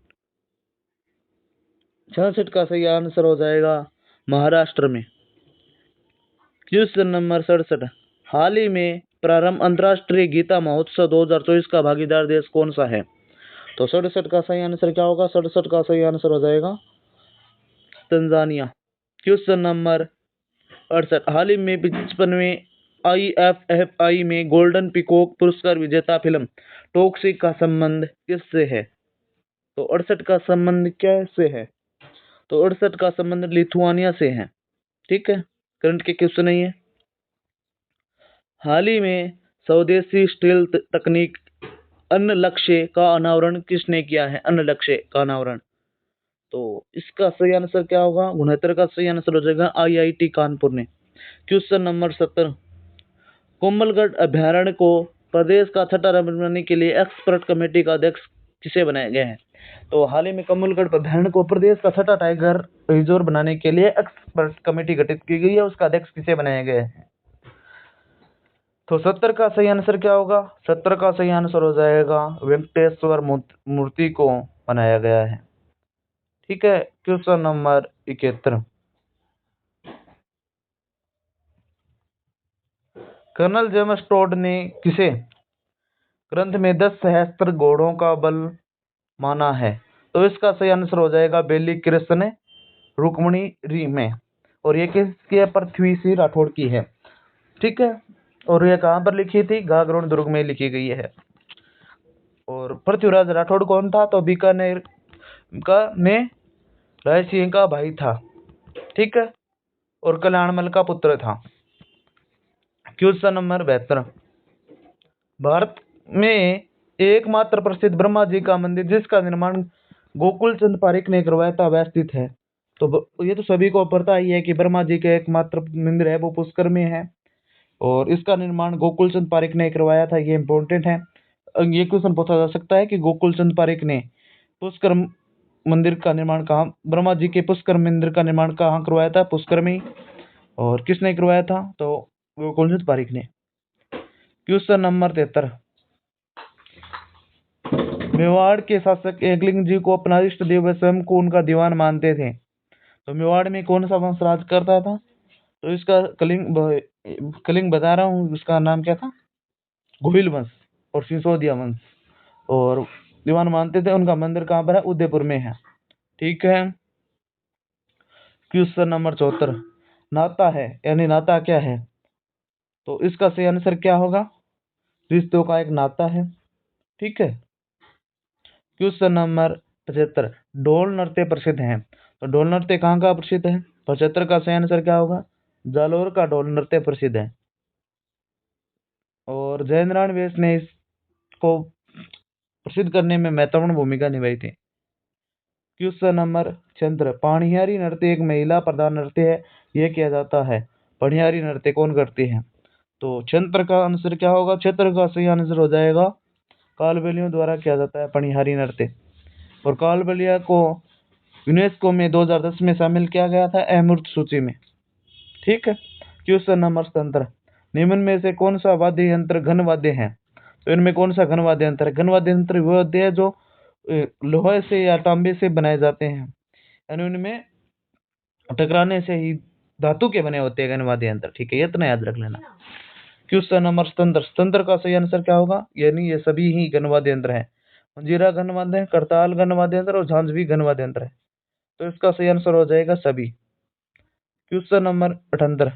66 का सही आंसर हो जाएगा महाराष्ट्र में। Question number 67। हाल ही में प्रारंभ अंतर्राष्ट्रीय गीता महोत्सव 2024 का भागीदार देश कौन सा है? तो 67 का सही आंसर क्या होगा? 67 का सही आंसर हो जाएगा तंजानिया। Question number 68। हाल ही में 55वें IFFI में गोल्डन पीकॉक पुरस्कार विजेता फिल्म टॉक्सिक का संबंध किससे है? तो 68 का संबंध कैसे है? तो 68 का संबंध लिथुआनिया से है। ठीक है, करंट के क्वेश्चन नहीं है। हाल ही में स्वदेशी स्टील तकनीक अन्न लक्ष्य का अनावरण किसने किया है? अन्न लक्ष्य का अनावरण। तो इसका सही आंसर क्या होगा? 69 का सही आंसर हो जाएगा IIT कानपुर ने। Question number 70। कोमलगढ़ अभ्यारण्य को प्रदेश का छठा बनाने के लिए एक्सपर्ट कमेटी का अध्यक्ष किसे बनाया गया है? तो हाल ही में कोमलगढ़ अभ्यारण्य को प्रदेश का छठा टाइगर रिजर्व बनाने के लिए एक्सपर्ट कमेटी गठित की गई है, उसका अध्यक्ष किसे बनाया गया है? तो 70 का सही आंसर क्या होगा? 70 का सही आंसर हो जाएगा वेंकटेश्वर मूर्ति को बनाया गया है। ठीक है। Question number 71। Colonel James Tod ने किसे ग्रंथ में 10 सहस्त्र घोड़ों का बल माना है? तो इसका सही आंसर हो जाएगा बेली कृष्ण रुक्मणी री में, और ये किसकी? पृथ्वी सिंह राठौड़ की है। ठीक है, और ये कहाँ पर लिखी थी? गागरोन दुर्ग में लिखी गई है। और पृथ्वीराज राठौड़ कौन था? तो बीकानेर का में राय सिंह का भाई था। ठीक है, और कल्याणमल का पुत्र था। Question number 72। भारत में एकमात्र प्रसिद्ध ब्रह्मा जी का मंदिर जिसका निर्माण गोकुल चंद पारिक ने करवाया था वह स्थित है? तो ये तो सभी को पता ही है कि ब्रह्मा जी के एकमात्र मंदिर है वो पुष्कर में है, और इसका निर्माण गोकुल चंद पारिक ने करवाया था। ये इंपॉर्टेंट है। ये क्वेश्चन पूछा जा सकता है कि गोकुल चंद पारिक ने पुष्कर मंदिर का निर्माण कहाँ, ब्रह्मा जी के पुष्कर मंदिर का निर्माण कहाँ करवाया था? पुष्कर में। और किसने करवाया था? तो गोकुल चंद पारिक ने। Question number 73। मेवाड़ के शासक एकलिंग जी को अपना इष्ट देव व स्वयं को उनका दीवान मानते थे। तो मेवाड़ में कौन सा वंश राज करता था? तो इसका कलिंग बता रहा हूँ, उसका नाम क्या था? गोहिल वंश और सिसोदिया वंश। और दीवान मानते थे। उनका मंदिर कहाँ पर है? उदयपुर में है। ठीक है। Question number 74। नाता है यानी नाता क्या है? तो इसका सही आंसर क्या होगा? रिश्तों का एक नाता है। ठीक है। क्वेश्चन नंबर 75, ढोल नृत्य प्रसिद्ध है। तो ढोल नृत्य कहाँ का प्रसिद्ध है? 75 का सही आंसर क्या होगा? जालोर का ढोल नृत्य प्रसिद्ध है। और जयनारायण व्यास ने इसको प्रसिद्ध करने में महत्वपूर्ण भूमिका निभाई थी। क्वेश्चन नंबर 76, पनिहारी नृत्य एक महिला प्रधान नृत्य है, यह किया जाता है। पनिहारी नृत्य कौन करती है? तो क्षेत्र का आंसर क्या होगा? क्षेत्र का सही आंसर हो जाएगा कालबेलियों द्वारा किया जाता है पनिहारी नृत्य। और कालबेलिया को यूनेस्को में 2010 में शामिल किया गया था अमूर्त सूची में। ठीक है। क्वेश्चन नंबर 77, निम्न में से कौन सा वाद्य यंत्र घन वाद्य है? तो इनमें कौन सा घन वाद्य यंत्र है? घन वाद्य यंत्र वो होते हैं जो लोहे से या तांबे से बनाए जाते हैं, यानी उनमें टकराने से ही धातु के बने होते हैं घन वाद्य यंत्र। ठीक है, ये इतना याद रख लेना। क्वेश्चन नंबर 77, तंत्र का सही आंसर क्या होगा? यानी ये सभी ही घन वाद्य यंत्र है। मंजीरा घन वाद्य है, करताल घन वाद्य यंत्र और झांझ भी घन वाद्य यंत्र है। तो इसका सही आंसर हो जाएगा सभी। क्वेश्चन नंबर 78,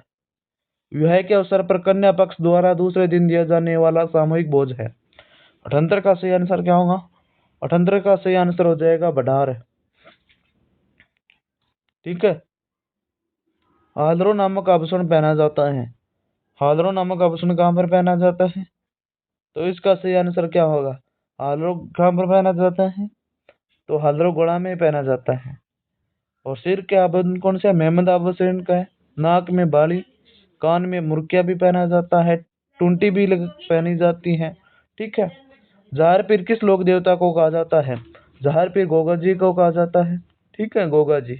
विवाह के अवसर पर कन्या पक्ष द्वारा दूसरे दिन दिया जाने वाला सामूहिक भोज है। 78 का सही आंसर क्या होगा? 78 का सही आंसर हो जाएगा बधार। ठीक है। हालरो नामक आभूषण पहना जाता है। हालरो नामक आभूषण कहाँ पर पहना जाता है? तो इसका सही आंसर क्या होगा? हालरो कहाँ पर पहना जाता है? तो हालरो गला में पहना जाता है। और सिर के आभूषण कौन से? मेहमद आभूषण का है। नाक में बाली, कान में मुर्किया भी पहना जाता है, टूंटी भी पहनी जाती है। ठीक है। जहार पीर किस लोक देवता को कहा जाता है? जहार पीर गोगा जी को कहा जाता है। ठीक है, गोगा जी।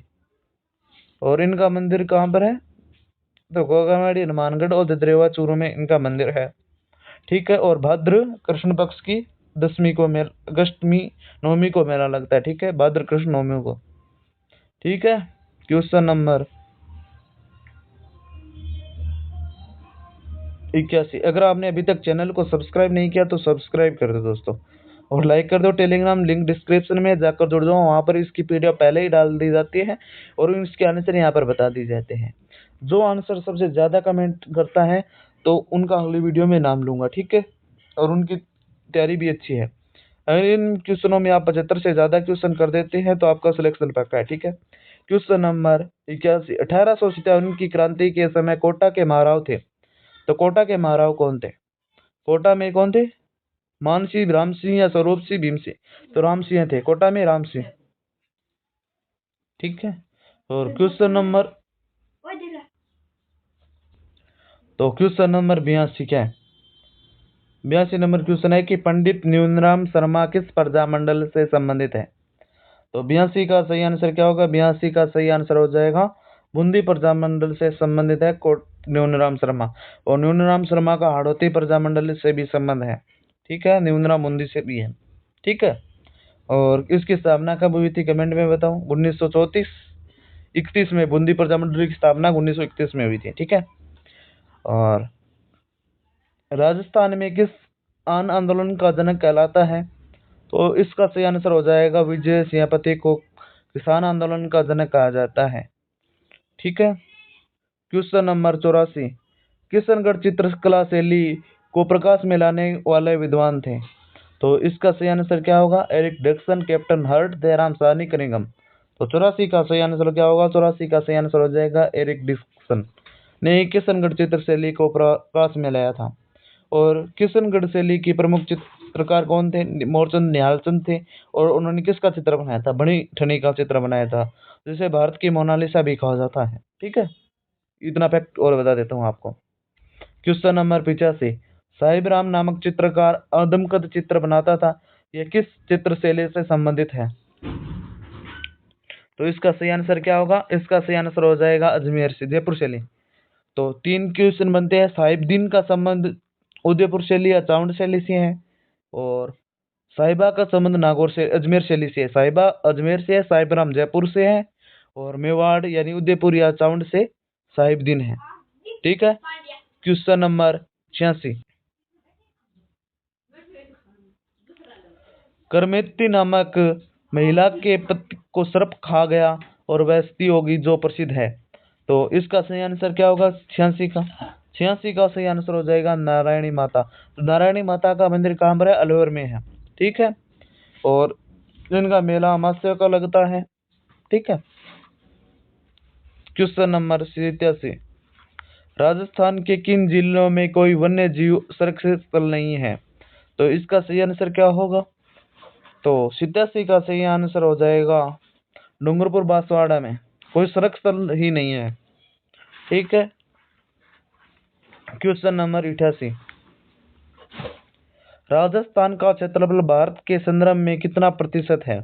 और इनका मंदिर कहाँ पर है? तो गोगामाड़ी, हनुमानगढ़ और ददरेवा चूरू में इनका मंदिर है। ठीक है। और भाद्र कृष्ण पक्ष की दसवीं को अष्टमी नवमी को मेला लगता है। ठीक है, भाद्र कृष्ण नवमी को। ठीक है। क्वेश्चन नंबर 81, अगर आपने अभी तक चैनल को सब्सक्राइब नहीं किया तो सब्सक्राइब कर दो दोस्तों, और लाइक कर दो। टेलीग्राम लिंक डिस्क्रिप्शन में जाकर जुड़ जाओ, वहाँ पर इसकी पीडीएफ पहले ही डाल दी जाती है और इसके आंसर यहाँ पर बता दिए जाते हैं। जो आंसर सबसे ज़्यादा कमेंट करता है तो उनका अगली वीडियो में नाम लूँगा। ठीक है। और उनकी तैयारी भी अच्छी है। अगर इन क्वेश्चनों में आप 75 से ज़्यादा क्वेश्चन कर देते हैं तो आपका सिलेक्शन पक्का है। ठीक है। क्वेश्चन नंबर 81, 1857 की क्रांति के समय कोटा के महाराव थे। तो कोटा के महाराव कौन थे? कोटा में कौन थे? मानसिंह, राम सिंह या स्वरूप सिंह, भीम सिंह? तो राम सिंह थे कोटा में, राम सिंह। ठीक है। और क्वेश्चन नंबर 82 क्या है? 82 नंबर क्वेश्चन है कि पंडित न्यूनराम शर्मा किस प्रजामंडल से संबंधित है? तो 82 का सही आंसर क्या होगा? 82 का सही आंसर हो जाएगा बूंदी प्रजामंडल से संबंधित है न्यूनराम शर्मा। और न्यूनराम शर्मा का हाड़ौती प्रजामंडल से भी संबंध है। ठीक है, न्यूनराम बूंदी से भी है। ठीक है। और इसकी स्थापना कब हुई थी कमेंट में बताओ। 1934 31 में बूंदी प्रजामंडल की स्थापना 1931 में हुई थी। ठीक है। और राजस्थान में किस आन आंदोलन का जनक कहलाता है? तो इसका सही आंसर हो जाएगा विजय सिंहपति को किसान आंदोलन का जनक कहा जाता है। ठीक है। क्वेश्चन नंबर 84, किशनगढ़ चित्रकला शैली को प्रकाश में लाने वाले विद्वान थे। तो इसका सही आंसर क्या होगा? Eric Dixon, captain Hurt, Dayaram Sahni, Cunningham. तो 84 का सही आंसर क्या होगा? 84 का सही आंसर हो जाएगा एरिक डिक्सन ने किशनगढ़ चित्र शैली को प्रकाश में लाया था। और किशनगढ़ शैली की प्रमुख चित्रकार कौन थे? मोरचंद निहालचंद थे। और उन्होंने किसका चित्र बनाया था? बनी ठनी का चित्र बनाया था, जिसे भारत की मोनालिसा भी कहा जाता है। ठीक है। इतना फैक्ट और बता देता हूँ आपको। क्वेश्चन नंबर 85, साहिब राम नामक चित्रकार अदमकद चित्र बनाता था, यह किस चित्र शैली से संबंधित है? तो इसका सही आंसर क्या होगा? इसका सही आंसर हो जाएगा अजमेर से, जयपुर शैली। तो 3 क्वेश्चन बनते हैं। साहिबदीन का संबंध उदयपुर शैली या चावंड शैली से है, और साहिबा का संबंध नागौर से अजमेर शैली से है। साहिबा अजमेर से है, साहिब राम जयपुर से है, और मेवाड़ यानी उदयपुर या चावंड से साहिबदीन है। ठीक है। क्वेश्चन नंबर 86, करमेती नामक महिला के पति को सर्प खा गया और वह स्त्री होगी जो प्रसिद्ध है। तो इसका सही आंसर क्या होगा? 86 का 86 का सही आंसर हो जाएगा नारायणी माता। तो नारायणी माता का मंदिर कहाँ पर है? अलवर में है। ठीक है, और इनका मेला अमावस्या का लगता है। ठीक है। क्वेश्चन नंबर 87, राजस्थान के किन जिलों में कोई वन्य जीव संरक्षित स्थल नहीं है? तो इसका सही आंसर क्या होगा? तो 87 का सही आंसर हो जाएगा डूंगरपुर बांसवाड़ा में कोई संरक्षित स्थल ही नहीं है। ठीक है। क्वेश्चन नंबर 88, राजस्थान का क्षेत्रफल भारत के संदर्भ में कितना प्रतिशत है?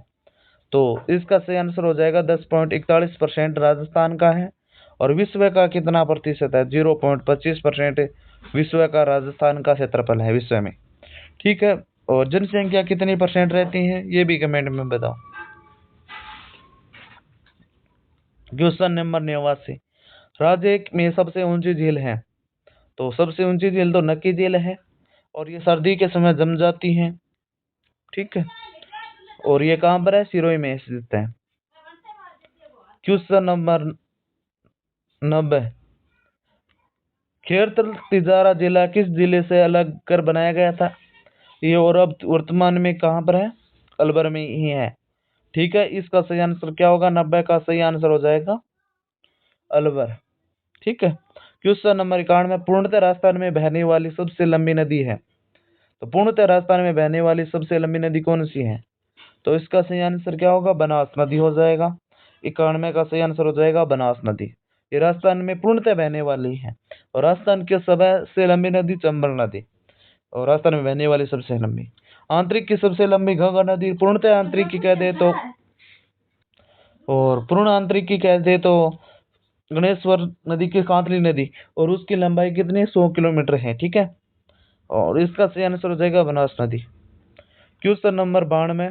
तो इसका सही आंसर हो जाएगा 10.41% राजस्थान का है। और विश्व का कितना प्रतिशत है? 0.25% विश्व का राजस्थान का क्षेत्रफल है विश्व में। ठीक है। और जनसंख्या कितनी % रहती है ये भी कमेंट में बताओ। क्वेश्चन नंबर 89, राज्य में सबसे ऊंची झील है? तो सबसे ऊंची झील तो नक्की झील है, और ये सर्दी के समय जम जाती है। ठीक है, और ये कहाँ पर है? सिरोही में स्थित है। क्वेश्चन नंबर 90, खेरतल तिजारा जिला किस जिले से अलग कर बनाया गया था? ये और अब वर्तमान में कहाँ पर है? अलवर में ही है। ठीक है, इसका सही आंसर क्या होगा? 90 का सही आंसर हो जाएगा अलवर। ठीक है। क्वेश्चन नंबर 91, पूर्णतः राजस्थान में बहने वाली सबसे लंबी नदी है? तो पूर्णतः राजस्थान में बहने वाली सबसे लंबी नदी कौन सी है? तो इसका सही आंसर क्या होगा? बनास नदी हो जाएगा। 91 का सही आंसर हो जाएगा बनास नदी। ये राजस्थान में पूर्णतः बहने वाली है। और राजस्थान की सबसे लंबी नदी चंबल नदी, और राजस्थान में बहने वाली सबसे लंबी। आंतरिक की सबसे लंबी घाघरा नदी पूर्णतः आंतरिक की कह दे तो, और पूर्ण आंतरिक की कह दे तो गणेश्वर नदी की कांतली नदी, और उसकी लंबाई कितनी? 100 किलोमीटर है। ठीक है, और इसका सही आंसर हो जाएगा बनास नदी। क्वेश्चन नंबर 92,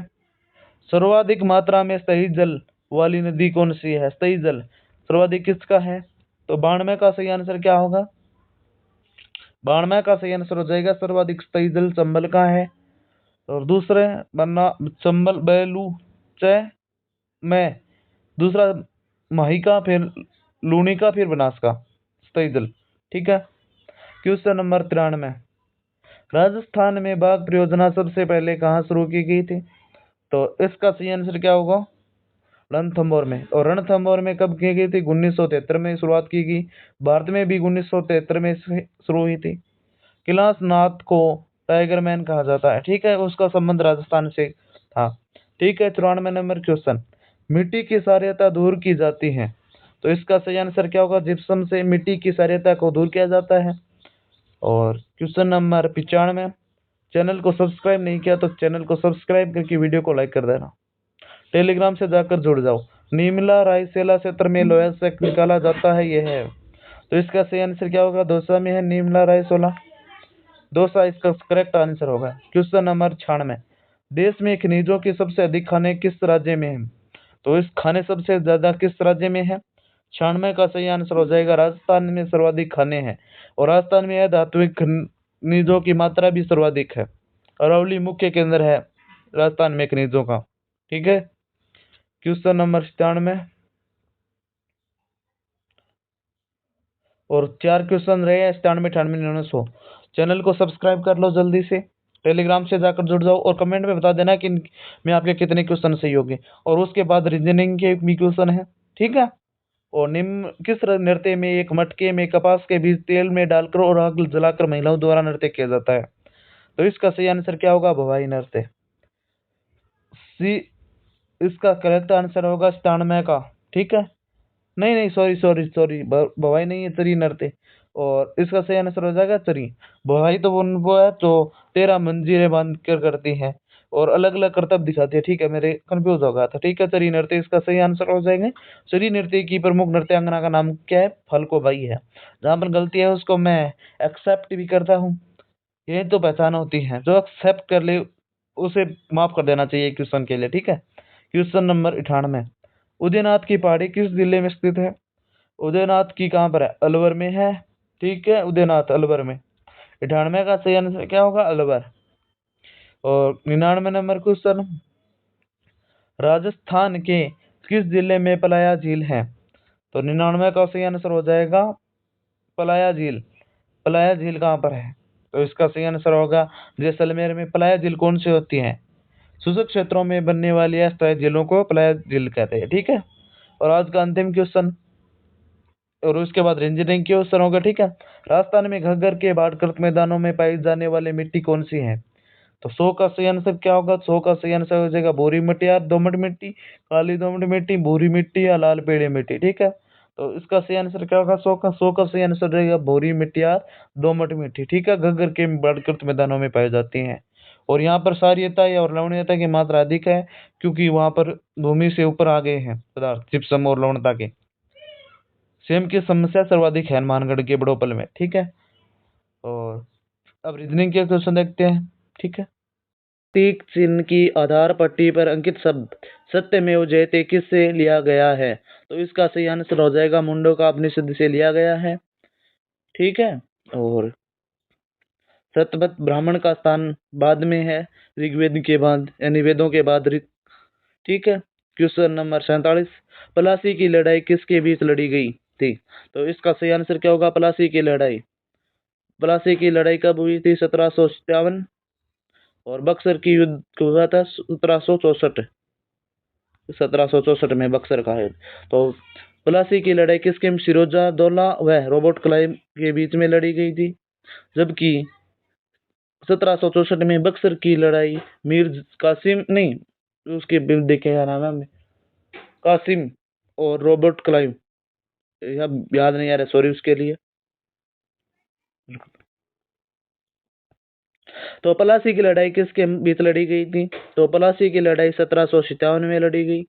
सर्वाधिक मात्रा में सतही जल वाली नदी कौन सी है? सतही जल सर्वाधिक किसका है? तो 92 का सही आंसर क्या होगा? 92 का सही आंसर हो जाएगा सर्वाधिक सतही जल चंबल का है। और दूसरे बनना चंबल बेलू च में, दूसरा माही का, फिर लूनी का, फिर बनास का सतही जल। ठीक है। क्वेश्चन नंबर 93, राजस्थान में बाघ परियोजना सबसे पहले कहाँ शुरू की गई थी? तो इसका सही आंसर क्या होगा? रणथंभौर में। और रणथंभौर में कब की गई थी? 1973 में शुरुआत की गई। भारत में भी 1973 में शुरू हुई थी। कैलाश नाथ को टाइगर मैन कहा जाता है। ठीक है, उसका संबंध राजस्थान से था। ठीक है। 94 नंबर क्वेश्चन, मिट्टी की क्षारीयता दूर की जाती है? तो इसका सही आंसर क्या होगा? जिप्सम से मिट्टी की क्षारीयता को दूर किया जाता है। और क्वेश्चन नंबर 95, चैनल को सब्सक्राइब नहीं किया तो चैनल को सब्सक्राइब करके वीडियो को लाइक कर देना। टेलीग्राम से जाकर जुड़ जाओ। नीमला रायसेला क्षेत्र में लोहा से निकाला जाता है, यह है। तो इसका सही आंसर क्या होगा? दौसा में है नीमला रायसेला। दौसा इसका करेक्ट आंसर होगा। क्वेश्चन नंबर 96, देश में खनिजों की सबसे अधिक खाने किस राज्य में है? तो इस खाने सबसे ज्यादा किस राज्य में है? 96 का सही आंसर हो जाएगा राजस्थान में सर्वाधिक खाने हैं। और राजस्थान में धात्विक खनिजों की मात्रा भी सर्वाधिक है। अरावली मुख्य केंद्र है राजस्थान में खनिजों का। ठीक है। क्वेश्चन नंबर 97, और 4 क्वेश्चन रहे हैं 97, 98, 99, 100। चैनल को सब्सक्राइब कर लो जल्दी से, टेलीग्राम से जाकर जुड़ जाओ, और कमेंट में बता देना कि मैं आपके कितने क्वेश्चन सही होंगे। और उसके बाद रीजनिंग के भी क्वेश्चन है। ठीक है। और निम्न किस नृत्य में एक मटके में कपास के बीज तेल में डालकर और आग जलाकर महिलाओं द्वारा नृत्य किया जाता है? तो इसका सही आंसर क्या होगा? भवाई नृत्य। सी इसका करेक्ट आंसर होगा 97 का। ठीक है। नहीं नहीं, सॉरी सॉरी सॉरी, भवाई नहीं है, चरी नृत्य। और इसका सही आंसर हो जाएगा चरी। भवाई तो वो है जो 13 मंजिलें बांध कर करती है और अलग अलग करतब दिखाती है। ठीक है, मेरे कंफ्यूज हो गया था। ठीक है, चरी नृत्य इसका सही आंसर हो जाएगा। चरी नृत्य की प्रमुख नृत्यांगना का नाम क्या है? फलको बाई है। जहाँ पर गलती है उसको मैं एक्सेप्ट भी करता हूँ। यही तो पहचान होती है, जो एक्सेप्ट कर ले उसे माफ कर देना चाहिए क्वेश्चन के लिए। ठीक है। क्वेश्चन नंबर 98, उदयनाथ की पहाड़ी किस जिले में स्थित है? उदयनाथ की कहाँ पर है? अलवर में है। ठीक है, उदयनाथ अलवर में। 98 का सही आंसर क्या होगा? अलवर। और 99 नंबर क्वेश्चन, राजस्थान के किस जिले में पलाया झील है? तो 99 का सही आंसर हो जाएगा पलाया झील। पलाया झील कहाँ पर है? तो इसका सही आंसर होगा जैसलमेर में। पलाया झील कौन सी होती है? शुष्क क्षेत्रों में बनने वाली अस्थायी झीलों को पलाया झील कहते हैं। ठीक है, और आज का अंतिम क्वेश्चन और उसके बाद इंजीनियरिंग क्वेश्चन होगा। ठीक है, राजस्थान में घग्गर के बाढ़ग्रस्त मैदानों में पाई जाने वाली मिट्टी कौन सी है? तो 100 का सही आंसर क्या होगा? 100 का सही आंसर हो जाएगा भूरी मिट्टी या दोमट मिट्टी, काली दोमट मिट्टी, भूरी मिट्टी या लाल पीली मिट्टी। ठीक है, तो इसका सही आंसर क्या होगा? 100 का सही आंसर रहेगा भूरी मिट्टी या दोमट मिट्टी। ठीक है, घग्गर के बाढ़ग्रस्त मैदानों में पाई जाती हैं। और यहाँ पर क्षारीयता और लवणीयता की मात्रा अधिक है, क्योंकि वहां पर भूमि से ऊपर आ गए हैं पदार्थ जिप्सम और लवणता के। सेम की समस्या सर्वाधिक है हनुमानगढ़ के बड़ोपल में। ठीक है, और अब रीजनिंग के क्वेश्चन देखते हैं। ठीक है, प्रतीक चिन्ह की आधार पट्टी पर अंकित शब्द सत्यमेव जयते किससे लिया गया है? तो इसका सही आंसर हो जाएगा मुंडो का उपनिषद से लिया गया है। ठीक है, और सतपथ ब्राह्मण का स्थान बाद में है, ऋग्वेद के बाद यानी वेदों के बाद। ठीक है, क्वेश्चन नंबर 47, प्लासी की लड़ाई किसके बीच लड़ी गई थी? तो इसका सही आंसर क्या होगा? प्लासी की लड़ाई। प्लासी की लड़ाई कब हुई थी? 1757। और बक्सर की युद्ध कब हुआ था? 1764। 1764 में बक्सर का युद्ध। तो प्लासी की लड़ाई किसके फिरोजा दौला व रॉबर्ट क्लाइव के बीच में लड़ी गई थी, जबकि 1764 में बक्सर की लड़ाई मीर कासिम नहीं, उसके देखे क्या नाम है, कासिम और रॉबर्ट क्लाइव, याद नहीं आ रहा, सॉरी उसके लिए। तो प्लासी की लड़ाई किसके बीच लड़ी गई थी? तो प्लासी की लड़ाई 1757 में लड़ी गई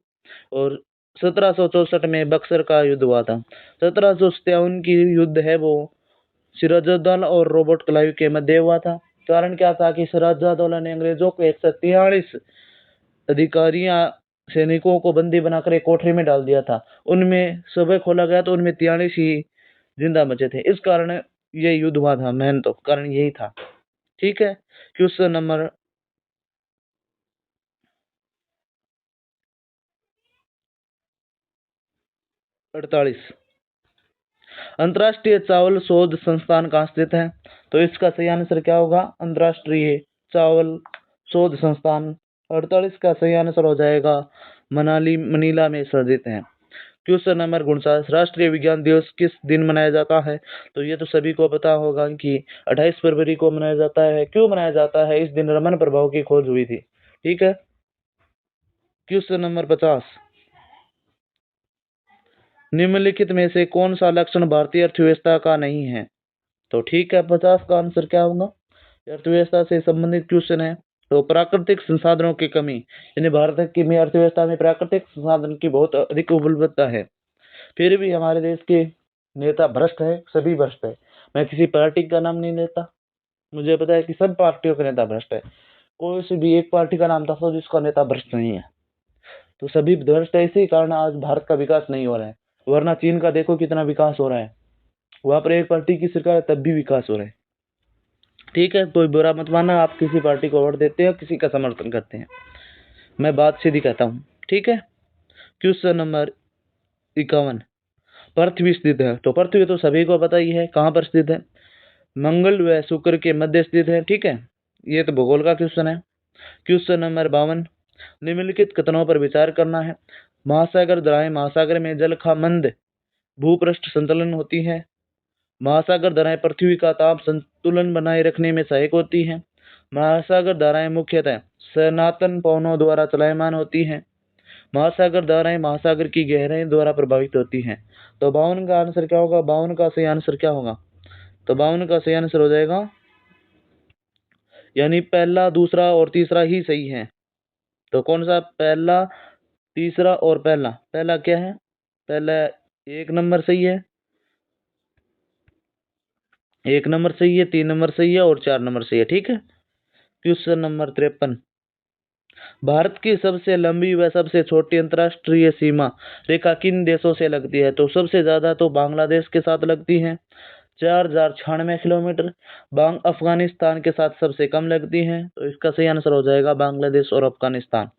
और 1764 में बक्सर का युद्ध हुआ था। 1757 की युद्ध है वो सिराजुद्दौला और रॉबर्ट क्लाइव के मध्य हुआ था। कारण क्या था कि सिराजुद्दौला ने अंग्रेजों को 143 अधिकारियों सैनिकों को बंदी बनाकर एक कोठरी में डाल दिया था। उनमें सुबह खोला गया तो उनमें 43 ही जिंदा बचे थे। इस कारण ये युद्ध हुआ था, मेन तो कारण यही था। ठीक है, क्वेश्चन नंबर 48, अंतर्राष्ट्रीय चावल शोध संस्थान कहाँ स्थित है? तो इसका सही आंसर क्या होगा? अंतर्राष्ट्रीय चावल शोध संस्थान। 48 का सही आंसर हो जाएगा मनीला में स्थित है। क्वेश्चन नंबर 49, राष्ट्रीय विज्ञान दिवस किस दिन मनाया जाता है? तो ये तो सभी को पता होगा कि 28 फरवरी को मनाया जाता है। क्यों मनाया जाता है? इस दिन रमन प्रभाव की खोज हुई थी। ठीक है, क्वेश्चन नंबर 50, निम्नलिखित में से कौन सा लक्षण भारतीय अर्थव्यवस्था का नहीं है? तो ठीक है, 50 का आंसर क्या होगा? अर्थव्यवस्था से संबंधित क्वेश्चन है। तो प्राकृतिक संसाधनों की कमी, यानी भारत की में अर्थव्यवस्था में प्राकृतिक संसाधन की बहुत अधिक उपलब्धता है, फिर भी हमारे देश के नेता भ्रष्ट है, सभी भ्रष्ट है। मैं किसी पार्टी का नाम नहीं लेता, मुझे पता है कि सब पार्टियों के नेता भ्रष्ट है। कोई से भी एक पार्टी का नाम था जिसका नेता भ्रष्ट नहीं है। तो सभी भ्रष्ट है, इसी कारण आज भारत का विकास नहीं हो रहा है। वरना चीन का देखो कितना विकास हो रहा है, वहां पर एक पार्टी की सरकार है तब भी विकास हो रहा है। ठीक है, कोई बुरा मत मानना, आप किसी पार्टी को वोट देते हैं, किसी का समर्थन करते हैं, मैं बात सीधी कहता हूँ। ठीक है, क्वेश्चन नंबर 51, पृथ्वी स्थित है? तो पृथ्वी तो सभी को पता ही है कहाँ पर स्थित है, मंगल व शुक्र के मध्य स्थित है। ठीक है, ये तो भूगोल का क्वेश्चन है। क्वेश्चन नंबर 52, निम्नलिखित कथनों पर विचार करना है। महासागर दराएं महासागर में जल का मंद भूपृष्ठ संतुलन होती है। महासागर धाराएं पृथ्वी का ताप संतुलन बनाए रखने में सहायक होती हैं। महासागर धाराएं मुख्यतः सनातन पवनों द्वारा चलायमान होती हैं। महासागर धाराएं महासागर की गहराई द्वारा प्रभावित होती हैं। तो 52 का आंसर क्या होगा? 52 का सही आंसर क्या होगा? तो 52 का सही आंसर हो जाएगा, यानी पहला, दूसरा और तीसरा ही सही है। तो कौन सा? पहला, तीसरा और पहला। पहला क्या है? पहला 1 नंबर सही है, 1 नंबर सही है, 3 नंबर सही है और 4 नंबर सही है। ठीक है, क्वेश्चन नंबर 53, भारत की सबसे लंबी व सबसे छोटी अंतर्राष्ट्रीय सीमा रेखा किन देशों से लगती है? तो सबसे ज्यादा तो बांग्लादेश के साथ लगती है, 4096 किलोमीटर। अफगानिस्तान के साथ सबसे कम लगती है, तो इसका सही आंसर हो जाएगा बांग्लादेश और अफगानिस्तान।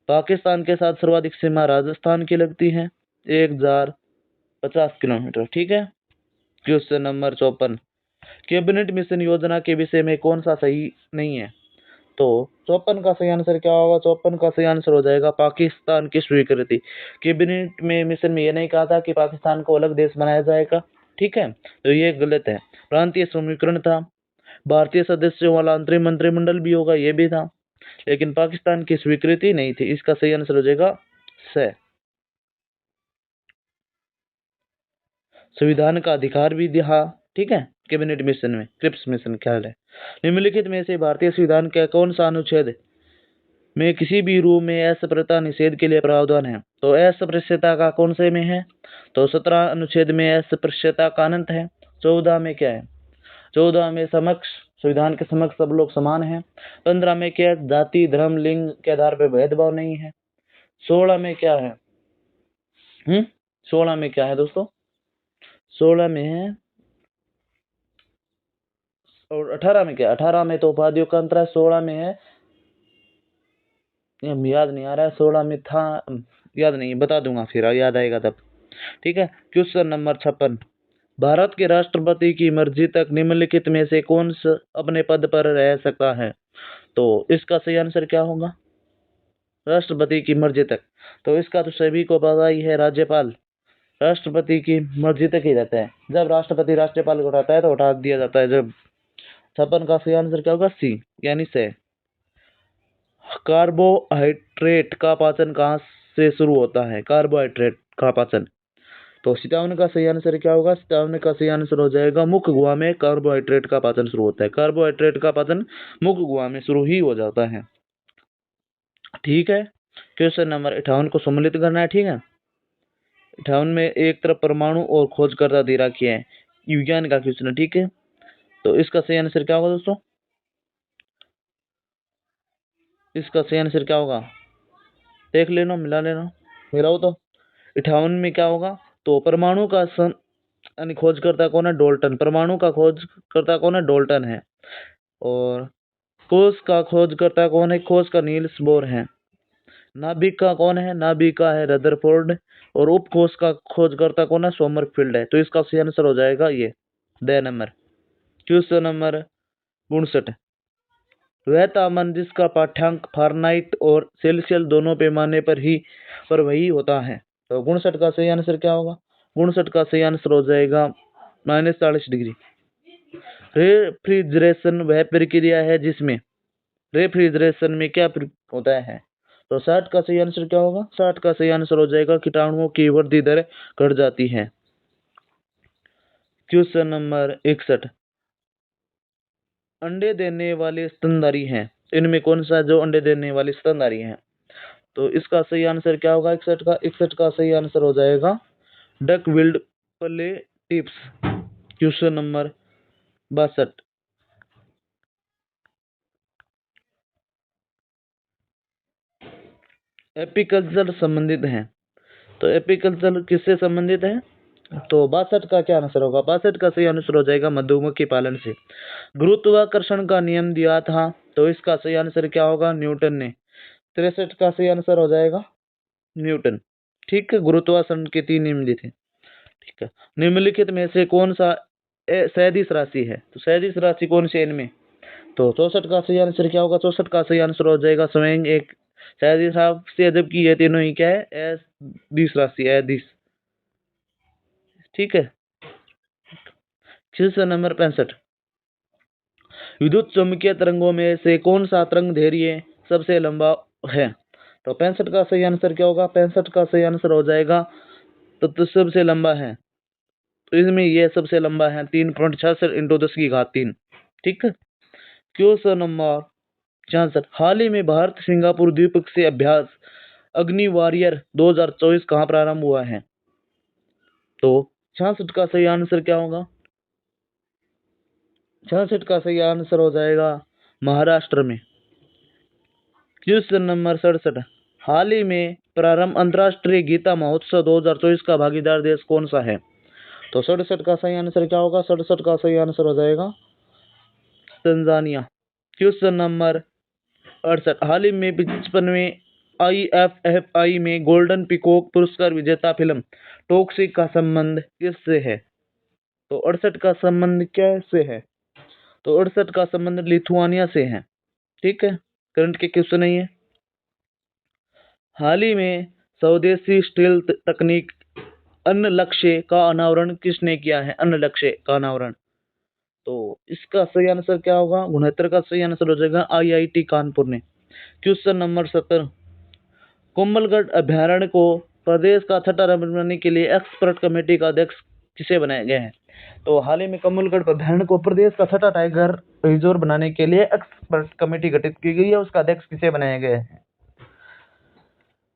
पाकिस्तान के साथ सर्वाधिक सीमा राजस्थान की लगती है, 1050 किलोमीटर। ठीक है, क्वेश्चन नंबर 54, कैबिनेट मिशन योजना के विषय में कौन सा सही नहीं है? तो 54 का सही आंसर क्या होगा? 54 का सही आंसर हो जाएगा पाकिस्तान की स्वीकृति। कैबिनेट में मिशन में ये नहीं कहा था कि पाकिस्तान को अलग देश बनाया जाएगा, ठीक है, तो ये गलत है। प्रांतीय समीकरण था, भारतीय सदस्यों वाला अंतरिम मंत्रिमंडल भी होगा, ये भी था, लेकिन पाकिस्तान की स्वीकृति नहीं थी। इसका सही आंसर हो जाएगा स। संविधान का अधिकार भी दिया, ठीक है, कैबिनेट मिशन में, क्रिप्स मिशन ख्याल है। निम्नलिखित में से भारतीय संविधान का कौन सा अनुच्छेद में किसी भी रूप में अस्पृश्यता निषेध के लिए प्रावधान है? तो अस्पृश्यता का कौन से में है? तो 17 अनुच्छेद में अस्पृश्यता का अनंत है। 14 में क्या है? 14 में समक्ष, संविधान के समक्ष सब लोग समान हैं। 15 में क्या? जाति धर्म लिंग के आधार पर भेदभाव नहीं है। 16 में क्या है? 16 में क्या है दोस्तों? 16 में है, और 18 में क्या? 18 में तो उपाधियों का अंतर है। 16 में है, याद नहीं आ रहा है, 16 में था, याद नहीं, बता दूंगा फिर याद आएगा तब, ठीक है। क्वेश्चन नंबर 56, भारत के राष्ट्रपति की मर्जी तक निम्नलिखित में से कौन सा अपने पद पर रह सकता है? तो इसका सही आंसर क्या होगा? राष्ट्रपति की मर्जी तक, तो इसका तो सभी को पता ही है, राज्यपाल राष्ट्रपति की मर्जी तक ही रहता है। जब राष्ट्रपति राज्यपाल को उठाता है तो उठा दिया जाता है। जब 56 का सही आंसर क्या होगा? सी, यानी से। कार्बोहाइड्रेट का पाचन कहाँ से शुरू होता है? कार्बोहाइड्रेट का पाचन, तो 57 का सही आंसर क्या होगा? 57 का सही आंसर हो जाएगा मुख गुहा में कार्बोहाइड्रेट का पाचन शुरू होता है। कार्बोहाइड्रेट का पाचन मुख गुहा में शुरू ही हो जाता है, ठीक है। क्वेश्चन नंबर 58 को सम्मिलित करना है, ठीक है। 58 में एक तरफ परमाणु और खोजकर्ता दे रखी है, विज्ञान का क्वेश्चन है, ठीक है। तो इसका सही आंसर क्या होगा दोस्तों? इसका सही आंसर क्या होगा? देख लेना, मिला लेना, मिलाओ तो। 58 में क्या होगा? तो परमाणु का यानी खोजकर्ता कौन है? डाल्टन। परमाणु का खोजकर्ता कौन है? डाल्टन है। और कोष का खोजकर्ता कौन है? खोज का नील्स बोर है। नाभिक का कौन है? नाभिक का है रदरफोर्ड। और उपकोष का खोजकर्ता कौन है? सोमरफील्ड है। तो इसका सही आंसर हो जाएगा ये द नंबर। क्वेश्चन नंबर 59, वह तापमान जिसका पाठ्यांक फारेनहाइट और सेल्सियस दोनों पैमाने पर वही होता है। तो 59 का सही आंसर क्या होगा? 59 का सही आंसर हो जाएगा -40 डिग्री। रेफ्रिजरेशन वह प्रक्रिया है जिसमें, रेफ्रिजरेशन में क्या होता है? तो 60 का सही आंसर क्या होगा? 60 का सही आंसर हो जाएगा कीटाणुओं की वृद्धि दर घट जाती है। क्वेश्चन नंबर 61, अंडे देने वाले स्तनधारी हैं, इनमें कौन सा जो अंडे देने वाले स्तनधारी हैं? तो इसका सही आंसर क्या होगा? 61 का सही आंसर हो जाएगा duck billed platypus. Question number 62, apiculture संबंधित है। तो एपीकल्चर किससे संबंधित है? तो 62 का क्या आंसर होगा? 62 का सही आंसर हो जाएगा मधुमक्खी पालन से। गुरुत्वाकर्षण का नियम दिया था, तो इसका सही आंसर क्या होगा? न्यूटन ने। 63 का सही आंसर हो जाएगा न्यूटन, ठीक है। गुरुत्वाकर्षण के 3 नियम दिए थे, ठीक है। निम्नलिखित में से कौन सा सदिश राशि है? तो सदिश राशि कौन सी है इनमें? तो 64 का सही आंसर क्या होगा? 64 का सही आंसर हो जाएगा स्वयं एक सदिश राशि, जबकि ये तीनों ही क्या है? अदिश राशि, अदिश, ठीक है। क्वेश्चन नंबर 65, विद्युत चुम्बकीय तरंगों में से कौन सा तरंग दैर्घ्य सबसे लंबा है? तो 65 का सही आंसर क्या होगा? 65 का सही आंसर हो जाएगा तो सबसे लंबा है, तो इसमें यह सबसे लंबा है 3.66 × 10⁻3, ठीक है। क्वेश्चन नंबर 66, हाल ही में भारत सिंगापुर द्विपक्षीय अभ्यास अग्नि वॉरियर 2024 कहाँ प्रारंभ हुआ है? तो 66 का सही आंसर क्या होगा? 66 का सही आंसर हो जाएगा महाराष्ट्र में। क्वेश्चन नंबर 67, हाल ही में प्रारंभ अंतर्राष्ट्रीय गीता महोत्सव 2024 का भागीदार देश कौन सा है? तो 67 का सही आंसर क्या होगा? 67 का सही आंसर हो जाएगा तंजानिया। क्वेश्चन नंबर 68, हाल ही में 55वें IFFI में गोल्डन पीकॉक पुरस्कार विजेता फिल्म टॉक्सिक का संबंध किससे है? तो 68 का संबंध कैसे है? तो 68 का संबंध लिथुआनिया से है। ठीक है, करंट के क्वेश्चन नहीं है। हाल ही में स्वदेशी स्टील तकनीक अन्न लक्ष्य का अनावरण किसने किया है? अन्न लक्ष्य का अनावरण। तो इसका सही आंसर क्या होगा? 69 का सही आंसर हो जाएगा IIT कानपुर ने। क्वेश्चन नंबर 70, कोमलगढ़ अभ्यारण्य को प्रदेश का छठा रैंक बनाने के लिए एक्सपर्ट कमेटी का अध्यक्ष किसे बनाया गया है? तो हाल ही में कोमलगढ़ अभ्यारण्य को प्रदेश का छठा टाइगर रिजर्व बनाने के लिए एक्सपर्ट कमेटी गठित की गई है, उसका अध्यक्ष किसे बनाया गया है?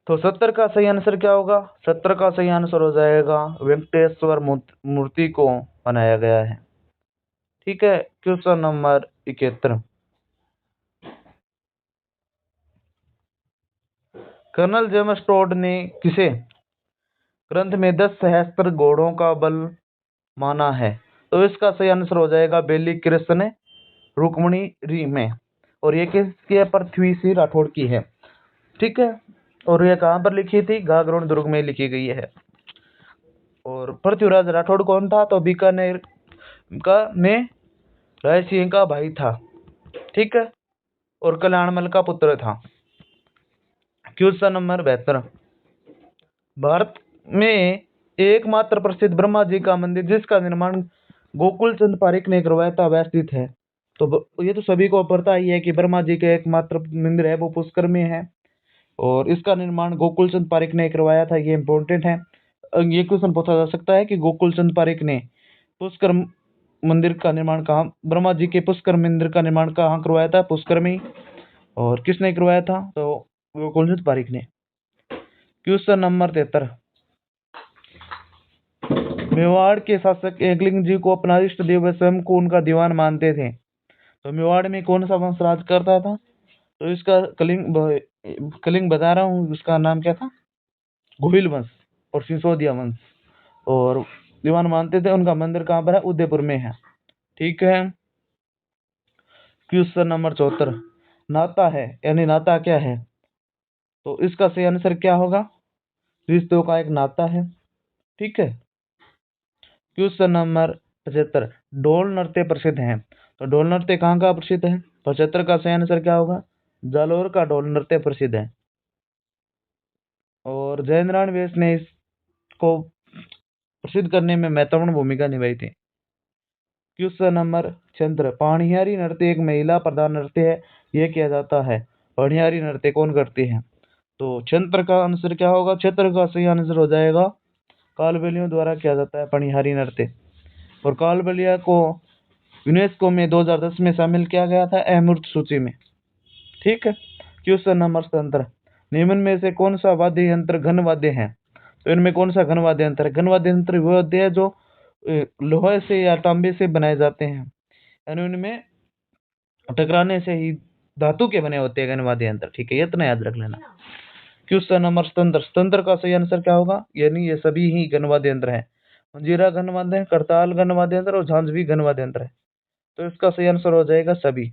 तो 70 का सही आंसर क्या होगा? 70 का सही आंसर हो जाएगा वेंकटेश्वर मूर्ति को बनाया गया है। ठीक है, question number 71, colonel James Tod ने किसे ग्रंथ में 10 सहस्त्र घोड़ों का बल माना है? तो इसका सही आंसर हो जाएगा बेली कृष्ण रुक्मणी री में, और ये किसकी है? पृथ्वी सिंह राठौड़ की है। ठीक है, और ये कहाँ पर लिखी थी? गागरोन दुर्ग में लिखी गई है। और पृथ्वीराज राठौड़ कौन था? तो बीकानेर का में राय सिंह का भाई था। ठीक है, और कल्याणमल का पुत्र था। क्वेश्चन नंबर 72, भारत में एकमात्र प्रसिद्ध ब्रह्मा जी का मंदिर जिसका निर्माण गोकुल चंद पारिक ने करवाया था वह स्थित है? तो ये तो सभी को पता ही है कि ब्रह्मा जी का एकमात्र मंदिर है वो पुष्कर में है, और इसका निर्माण गोकुल चंद पारिक ने करवाया था। ये इंपॉर्टेंट है। ये क्वेश्चन पूछा जा सकता है कि गोकुल चंद पारिक ने पुष्कर मंदिर का निर्माण कहाँ, ब्रह्मा जी के पुष्कर मंदिर का निर्माण कहाँ करवाया था? पुष्कर में। और किसने करवाया था? तो गोकुल चंद पारिक ने। क्वेश्चन नंबर 73, मेवाड़ के शासक एकलिंग जी को अपना इष्ट देव व स्वयं को उनका दीवान मानते थे। तो मेवाड़ में कौन सा वंश राज करता था? तो इसका कलिंग बता रहा हूँ, उसका नाम क्या था? गोहिल वंश और सिसोदिया वंश, और दीवान मानते थे। उनका मंदिर कहाँ पर है? उदयपुर में है। ठीक है, क्वेश्चन नंबर 74, नाता है यानी नाता क्या है? तो इसका सही आंसर क्या होगा? रिश्तों का एक नाता है। ठीक है, क्वेश्चन नंबर 75, ढोल नृत्य प्रसिद्ध है। तो ढोल नृत्य कहाँ का प्रसिद्ध है? 75 का सही आंसर क्या होगा? जालोर का ढोल नृत्य प्रसिद्ध है, और जयेंद्रान व्यास ने इसको प्रसिद्ध करने में महत्वपूर्ण भूमिका निभाई थी। क्वेश्चन नंबर 76, पाणिहारी नृत्य एक महिला प्रधान नृत्य है, यह किया जाता है। पाणिहारी नृत्य कौन करती है? तो 76 का आंसर क्या होगा? 76 का सही आंसर हो जाएगा कालबेलियों द्वारा किया जाता है पाणिहारी नृत्य, और कालबेलिया को यूनेस्को में 2010 में शामिल किया गया था अमूर्त सूची में। ठीक है, क्वेश्चन नंबर 77, निम्न में से कौन सा वाद्य यंत्र घन वाद्य है? तो इनमें कौन सा घन वाद्य यंत्र है? घन वाद्य यंत्र वो होते हैं जो लोहे से या तांबे से बनाए जाते हैं, यानी उनमें टकराने से ही धातु के बने होते हैं घन वाद्य यंत्र। ठीक है, ये इतना याद रख लेना। क्वेश्चन नंबर 77, तंत्र का सही आंसर क्या होगा? यानी ये सभी ही घन वाद्य यंत्र है। मंजीरा घन वाद्य, करताल घन वाद्य यंत्र और झांझ घन वाद्य यंत्र है। तो इसका सही आंसर हो जाएगा सभी।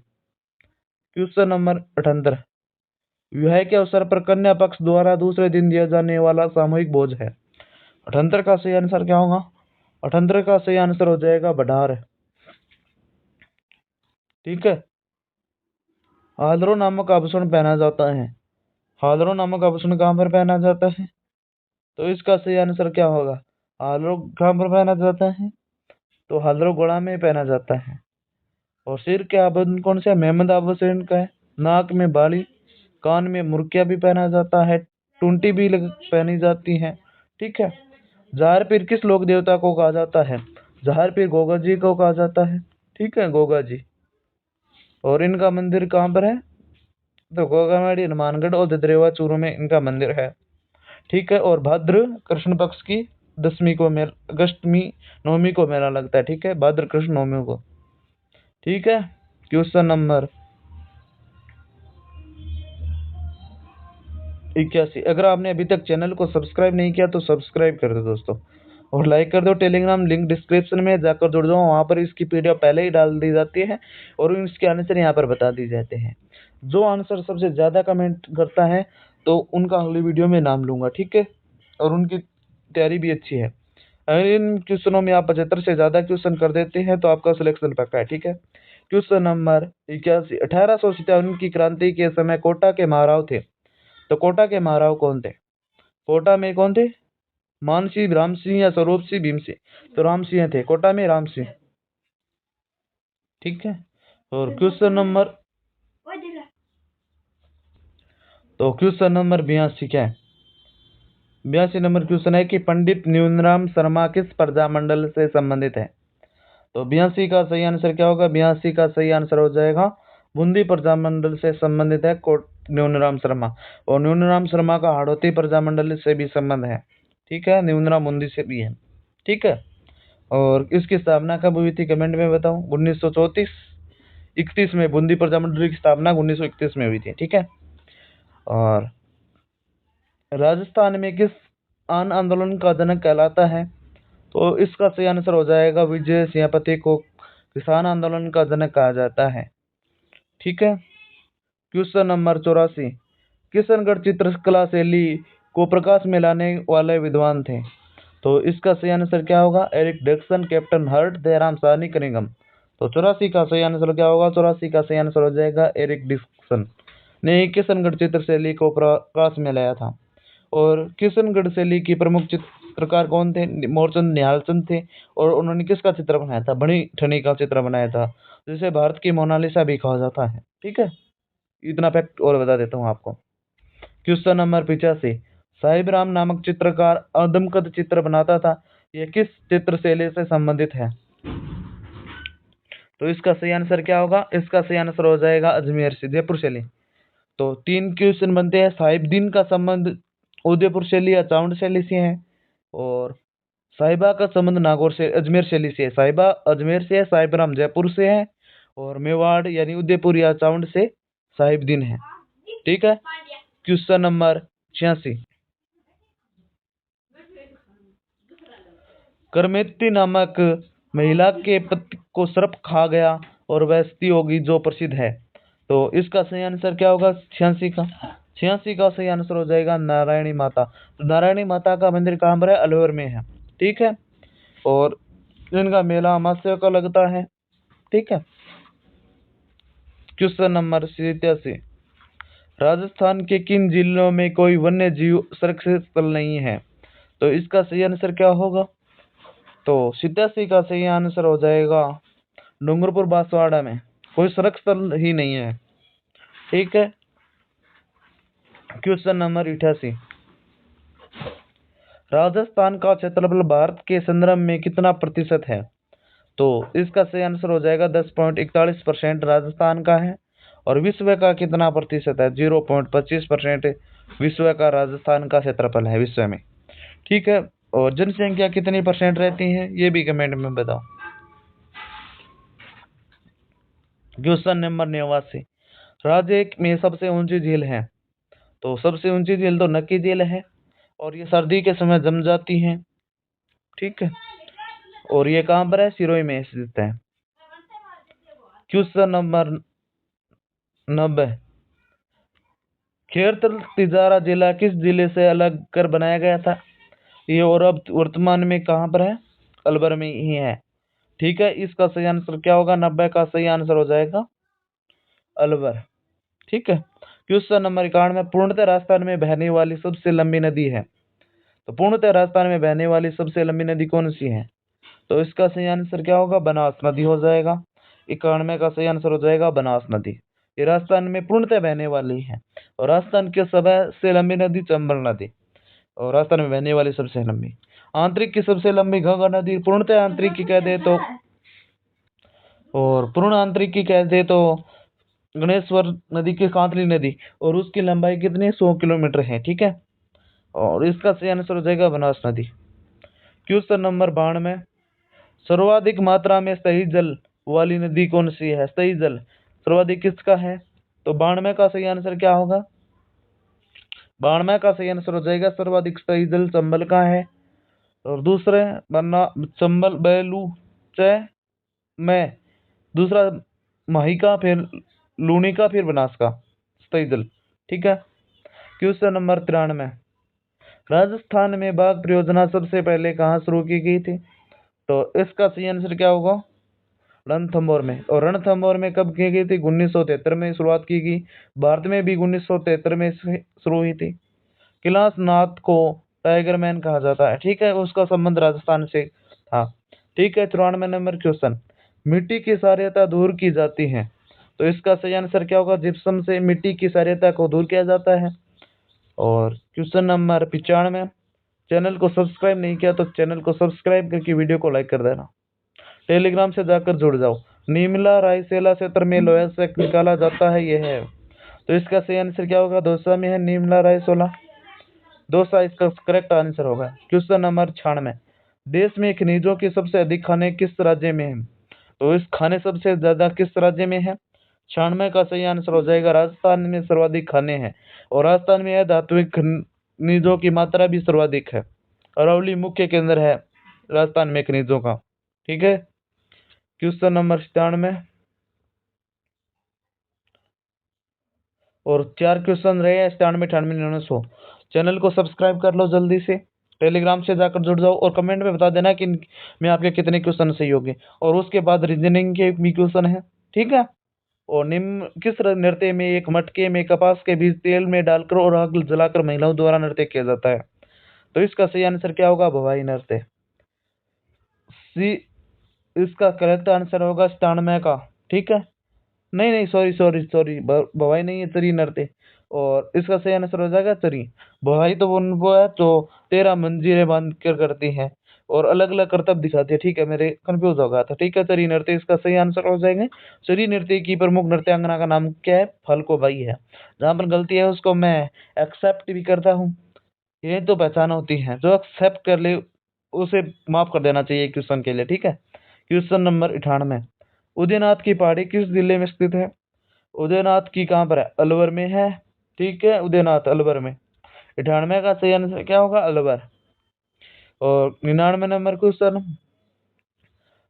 क्वेश्चन नंबर 78, विवाह के अवसर पर कन्या पक्ष द्वारा दूसरे दिन दिया जाने वाला सामूहिक भोज है। 78 का सही आंसर क्या होगा? 78 का सही आंसर हो जाएगा बढार। ठीक है, हादरो नामक आभूषण पहना जाता है। हादरो नामक आभूषण कहाँ पर पहना जाता है? तो इसका सही आंसर क्या होगा? हादरो कहाँ पर पहना जाता है? तो हादरो गला में पहना जाता है। और सिर के आभूषण कौन से? मेहमद आभूषण का है। नाक में बाली, कान में मुर्किया भी पहना जाता है, टूंटी भी पहनी जाती है। ठीक है, जहार पीर किस लोक देवता को कहा जाता है? जहार पीर गोगा जी को कहा जाता है। ठीक है, गोगा जी। और इनका मंदिर कहाँ पर है? तो गोगामाड़ी, हनुमानगढ़ और ददरेवा चूरू में इनका मंदिर है। ठीक है, और भाद्र कृष्ण पक्ष की 10वीं को अगस्तमी नवमी को मेला लगता है। ठीक है, भाद्र कृष्ण नवमी को। ठीक है, क्वेश्चन नंबर 81, अगर आपने अभी तक चैनल को सब्सक्राइब नहीं किया तो सब्सक्राइब कर दो दोस्तों, और लाइक कर दो। टेलीग्राम लिंक डिस्क्रिप्शन में जाकर जुड़ जाओ, वहाँ पर इसकी पीडीएफ पहले ही डाल दी जाती है और इसके आंसर यहाँ पर बता दी जाते हैं। जो आंसर सबसे ज़्यादा कमेंट करता है तो उनका अगली वीडियो में नाम लूँगा। ठीक है, और उनकी तैयारी भी अच्छी है। अगर इन क्वेश्चनों में आप 75 से ज्यादा क्वेश्चन कर देते हैं तो आपका सिलेक्शन पक्का है। ठीक है, क्वेश्चन नंबर 81, 1857 की क्रांति के समय कोटा के महाराव थे। तो कोटा के महाराव कौन थे? कोटा में कौन थे? मानसिंह, राम सिंह या स्वरूप सिंह, भीम सिंह? तो राम सिंह थे कोटा में, राम सिंह। ठीक है, और क्वेश्चन नंबर 82 क्या है? 82 नंबर क्वेश्चन है कि पंडित न्यूनराम शर्मा किस प्रजामंडल से संबंधित है? तो 82 का सही आंसर क्या होगा? 82 का सही आंसर हो जाएगा बूंदी प्रजामंडल से संबंधित है न्यूनराम शर्मा। और न्यूनराम शर्मा का हाड़ौती प्रजामंडल से भी संबंध है। ठीक है, न्यूनराम बूंदी से भी है। ठीक है, और इसकी स्थापना कब हुई थी कमेंट में बताओ। 1934 31 में बूंदी प्रजामंडल की स्थापना 1931 में हुई थी। ठीक है, और राजस्थान में किस आन आंदोलन का जनक कहलाता है? तो इसका सही आंसर हो जाएगा विजय सिंहपति को किसान आंदोलन का जनक कहा जाता है। ठीक है, क्वेश्चन नंबर 84, किशनगढ़ चित्रकला शैली को प्रकाश में लाने वाले विद्वान थे। तो इसका सही आंसर क्या होगा? Eric Dixon, captain Hurt, Dayaram Sahni, Cunningham. तो 84 का सही आंसर क्या होगा? 84 का सही आंसर हो जाएगा एरिक डिक्सन ने किशनगढ़ चित्र शैली को प्रकाश में लाया था। और किशनगढ़ शैली की प्रमुख चित्रकार कौन थे? मोरचंद निहालचंद थे। और उन्होंने किसका चित्र बनाया था? बनी ठनी का चित्र बनाया था, जिसे भारत की मोनालिसा भी कहा जाता है। ठीक है, इतना फैक्ट और बता देता हूँ आपको। क्वेश्चन नंबर 85, साहिब राम नामक चित्रकार अदमकद चित्र बनाता था, यह किस चित्र शैली से संबंधित है? तो इसका सही आंसर क्या होगा? इसका सही आंसर हो जाएगा अजमेर से, जयपुर शैली। तो 3 क्वेश्चन बनते हैं। साहिबदीन का संबंध उदयपुर शैली या चावंड शैली से है, और साहिबा का संबंध नागौर से अजमेर शैली से है। साहिबा अजमेर से है, साहिब राम जयपुर से है, और मेवाड़ यानी उदयपुर या चावंड से साहिबदीन है। ठीक है, क्वेश्चन नंबर 86, करमेती नामक महिला के पति को सर्प खा गया और वह सती होगी जो प्रसिद्ध है। तो इसका सही आंसर क्या होगा? 86 का सही आंसर हो जाएगा नारायणी माता। तो नारायणी माता का मंदिर कहाँ पर है? अलवर में है। ठीक है, और इनका मेला अमावस्या का लगता है। ठीक है, क्वेश्चन नंबर 87, राजस्थान के किन जिलों में कोई वन्य जीव सुरक्षित स्थल नहीं है? तो इसका सही आंसर क्या होगा? तो 87 का सही आंसर हो जाएगा डूंगरपुर बांसवाड़ा में कोई सुरक्षित स्थल ही नहीं है। ठीक है, क्वेश्चन नंबर 88, राजस्थान का क्षेत्रफल भारत के संदर्भ में कितना प्रतिशत है? तो इसका सही आंसर हो जाएगा 10.41% राजस्थान का है। और विश्व का कितना प्रतिशत है? 0.25% विश्व का राजस्थान का क्षेत्रफल है विश्व में। ठीक है, और जनसंख्या कितनी परसेंट रहती है ये भी कमेंट में बताओ। क्वेश्चन नंबर 89, राज्य में सबसे ऊंची झील है? तो सबसे ऊंची झील तो नक्की झील है, और ये सर्दी के समय जम जाती है। ठीक है, और ये कहाँ पर है? सिरोही में स्थित है। क्वेश्चन नंबर 90, खेरतल तिजारा जिला किस जिले से अलग कर बनाया गया था? ये और अब वर्तमान में कहाँ पर है? अलवर में ही है। ठीक है, इसका सही आंसर क्या होगा? 90 का सही आंसर हो जाएगा अलवर। ठीक है, क्वेश्चन नंबर 91, पूर्णतः राजस्थान में बहने वाली सबसे लंबी नदी है? तो पूर्णतः राजस्थान में बहने वाली सबसे लंबी नदी कौन सी है? तो इसका सही आंसर क्या होगा? बनास नदी हो जाएगा। 91 का सही आंसर हो जाएगा बनास नदी। ये राजस्थान में पूर्णतः बहने वाली है। और राजस्थान की सबसे लंबी नदी चंबल नदी, और राजस्थान में बहने वाली सबसे लंबी। आंतरिक की सबसे लंबी घाघरा नदी पूर्णतः आंतरिक की कह दे तो, और पूर्ण आंतरिक की कह दे तो गणेश्वर नदी की कांतली नदी, और उसकी लंबाई कितनी? 100 किलोमीटर है। ठीक है, और इसका सही आंसर हो जाएगा बनास नदी। क्वेश्चन नंबर 92, सर्वाधिक मात्रा में सही जल वाली नदी कौन सी है? सही जल सर्वाधिक किसका है? तो 92 का सही आंसर क्या होगा? 92 का सही आंसर हो जाएगा सर्वाधिक सही जल चंबल का है। और दूसरे बनना चंबल, बेलू, च में दूसरा माहिका, फिर लूणी का, फिर बनास का सही जल। ठीक है, क्वेश्चन नंबर 93, राजस्थान में बाघ परियोजना सबसे पहले कहाँ शुरू की गई थी? तो इसका सही आंसर क्या होगा? रणथंभौर में। और रणथंभौर में कब की गई थी? 1973 में शुरुआत की गई। भारत में भी 1973 में शुरू हुई थी। कैलाश नाथ को टाइगर मैन कहा जाता है, ठीक है, उसका संबंध राजस्थान से था। ठीक है, 94 नंबर क्वेश्चन, मिट्टी की क्षारीयता दूर की जाती है, तो इसका सही आंसर क्या होगा? जिप्सम से मिट्टी की क्षारीयता को दूर किया जाता है। और क्वेश्चन नंबर 95, चैनल को सब्सक्राइब नहीं किया तो चैनल को सब्सक्राइब करके वीडियो को लाइक कर देना। टेलीग्राम से जाकर जुड़ जाओ। नीमला रायसेला क्षेत्र में लोहा से निकाला जाता है, यह है, तो इसका सही आंसर क्या होगा? दौसा में है नीमला रायसेला, दौसा इसका करेक्ट आंसर होगा। क्वेश्चन नंबर 96, देश में खनिजों की सबसे अधिक खाने किस राज्य में है? तो इस खाने सबसे ज्यादा किस राज्य में है? 96 का सही आंसर हो जाएगा राजस्थान में सर्वाधिक खाने हैं, और राजस्थान में धात्विक खनिजों की मात्रा भी सर्वाधिक है। अरावली मुख्य केंद्र है राजस्थान में खनिजों का, ठीक है। क्वेश्चन नंबर 97 और 4 क्वेश्चन रहे 97, 98, 99, 100। चैनल को सब्सक्राइब कर लो जल्दी से, टेलीग्राम से जाकर जुड़ जाओ और कमेंट में बता देना कि मैं आपके कितने क्वेश्चन सही होंगे। और उसके बाद रीजनिंग के भी क्वेश्चन है, ठीक है। और निम्न किस नृत्य में एक मटके में कपास के बीज तेल में डालकर और आग जलाकर महिलाओं द्वारा नृत्य किया जाता है? तो इसका सही आंसर क्या होगा? भवाई नृत्य। सी इसका करेक्ट आंसर होगा 97 का, ठीक है। नहीं नहीं, सॉरी, भवाई नहीं है, तरी नृत्य। और इसका सही आंसर हो जाएगा तरी। भवाई तो वो है जो 13 मंजीरें बांध कर करती हैं और अलग अलग करतब दिखाती है, ठीक है, मेरे कंफ्यूज हो गया था, ठीक है। तरी नृत्य इसका सही आंसर हो जाएगा। तरी नृत्य की प्रमुख नृत्यांगना का नाम क्या है? फलको बाई है। जहाँ पर गलती है उसको मैं एक्सेप्ट भी करता हूँ, ये तो पहचान होती है, जो एक्सेप्ट कर ले उसे माफ कर देना चाहिए क्वेश्चन के लिए, ठीक है। क्वेश्चन नंबर 98, उदयनाथ की पहाड़ी किस जिले में स्थित है? उदयनाथ की कहाँ पर है? अलवर में है, ठीक है, उदयनाथ अलवर में। 98 का सही आंसर क्या होगा? अलवर। और 99 नंबर क्वेश्चन,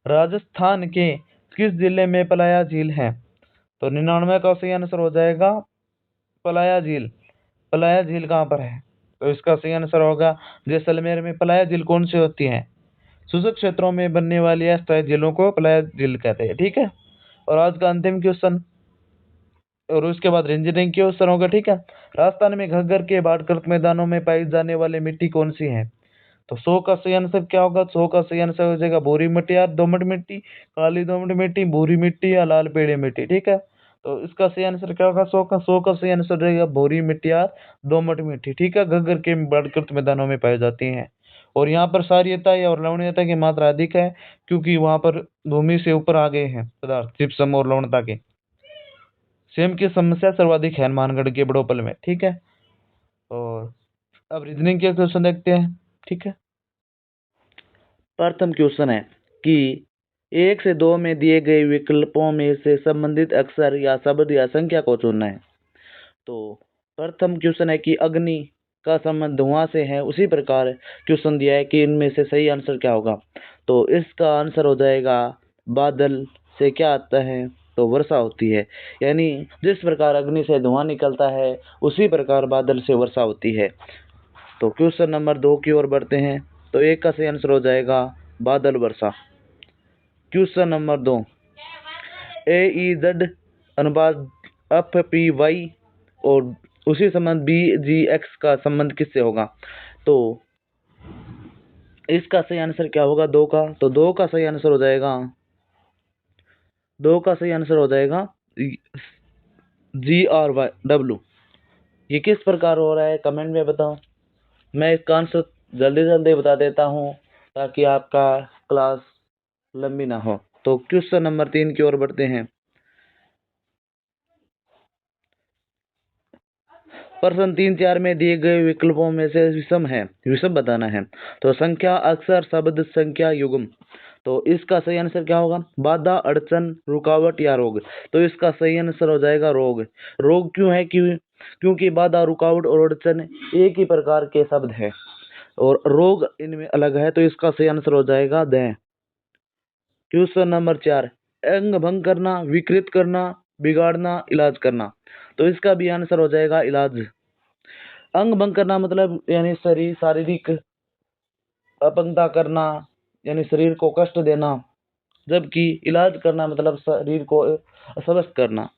राजस्थान के किस जिले में पलाया झील है? तो 99 का सही आंसर हो जाएगा पलाया झील। पलाया झील कहाँ पर है? तो इसका सही आंसर होगा जैसलमेर में। पलाया झील कौन सी होती है? शुष्क क्षेत्रों में बनने वाली अस्थायी झीलों को पलाया झील कहते हैं, ठीक है। और आज का अंतिम क्वेश्चन और उसके बाद इंजीनियरिंग क्वेश्चन होगा, ठीक है। राजस्थान में घग्गर के बाढ़ग्रस्त मैदानों में पाई जाने वाली मिट्टी कौन सी है? तो 100 का सही आंसर क्या होगा? 100 का सही आंसर हो जाएगा भूरी मिट्टी या दोमट मिट्टी, काली दोमट मिट्टी, भूरी मिट्टी या लाल पीली मिट्टी, ठीक है। तो इसका सही आंसर क्या होगा? 100 का सही आंसर रहेगा भूरी मिट्टी या दोमट मिट्टी, ठीक है, घग्गर के बाढ़ग्रस्त मैदानों में पाई जाती है। और यहाँ पर क्षारीयता और लवणीयता की मात्रा अधिक है, क्योंकि वहां पर भूमि से ऊपर आ गए हैं पदार्थ जिप्सम और लवणता के। सेम की समस्या सर्वाधिक है हनुमानगढ़ के बड़ोपल में, ठीक है। और अब रीजनिंग के क्वेश्चन देखते हैं, ठीक है। प्रथम क्वेश्चन है कि 1 से 2 में दिए गए विकल्पों में से संबंधित अक्षर या शब्द या संख्या को चुनना है। तो प्रथम क्वेश्चन है कि अग्नि का संबंध धुआं से है, उसी प्रकार क्वेश्चन दिया है कि इनमें से सही आंसर क्या होगा। तो इसका आंसर हो जाएगा बादल से क्या आता है? तो वर्षा होती है। यानी जिस प्रकार अग्नि से धुआं निकलता है उसी प्रकार बादल से वर्षा होती है। तो क्वेश्चन नंबर 2 की ओर बढ़ते हैं। तो 1 का सही आंसर हो जाएगा बादल वर्षा। क्वेश्चन नंबर 2, AEZ अनुपात FPY और उसी संबंध BGX का संबंध किससे होगा? तो इसका सही आंसर क्या होगा? 2 का। तो 2 का सही आंसर हो जाएगा GRW। ये किस प्रकार हो रहा है कमेंट में बताओ, मैं इसका आंसर जल्दी जल्दी बता देता हूँ ताकि आपका क्लास लंबी ना हो। तो क्वेश्चन नंबर 3 की ओर बढ़ते हैं। प्रश्न 3, 4 में दिए गए विकल्पों में से विषम बताना है। तो संख्या, अक्षर, शब्द, संख्या, युग्म। तो इसका सही आंसर क्या होगा? बाधा, अड़चन, रुकावट या रोग। तो इसका सही आंसर हो जाएगा रोग। रोग क्यों है? क्योंकि बाधा, रुकावट और अड़चन एक ही प्रकार के शब्द है और रोग इनमें अलग है, तो इसका सही आंसर हो जाएगा द। क्वेश्चन नंबर 4, अंग भंग करना, विकृत करना, बिगाड़ना, इलाज करना। तो इसका भी आंसर हो जाएगा इलाज। अंग भंग करना मतलब यानी शरीर शारीरिक अपंगता करना यानी शरीर को कष्ट देना, जबकि इलाज करना मतलब शरीर को अस्वस्थ करना।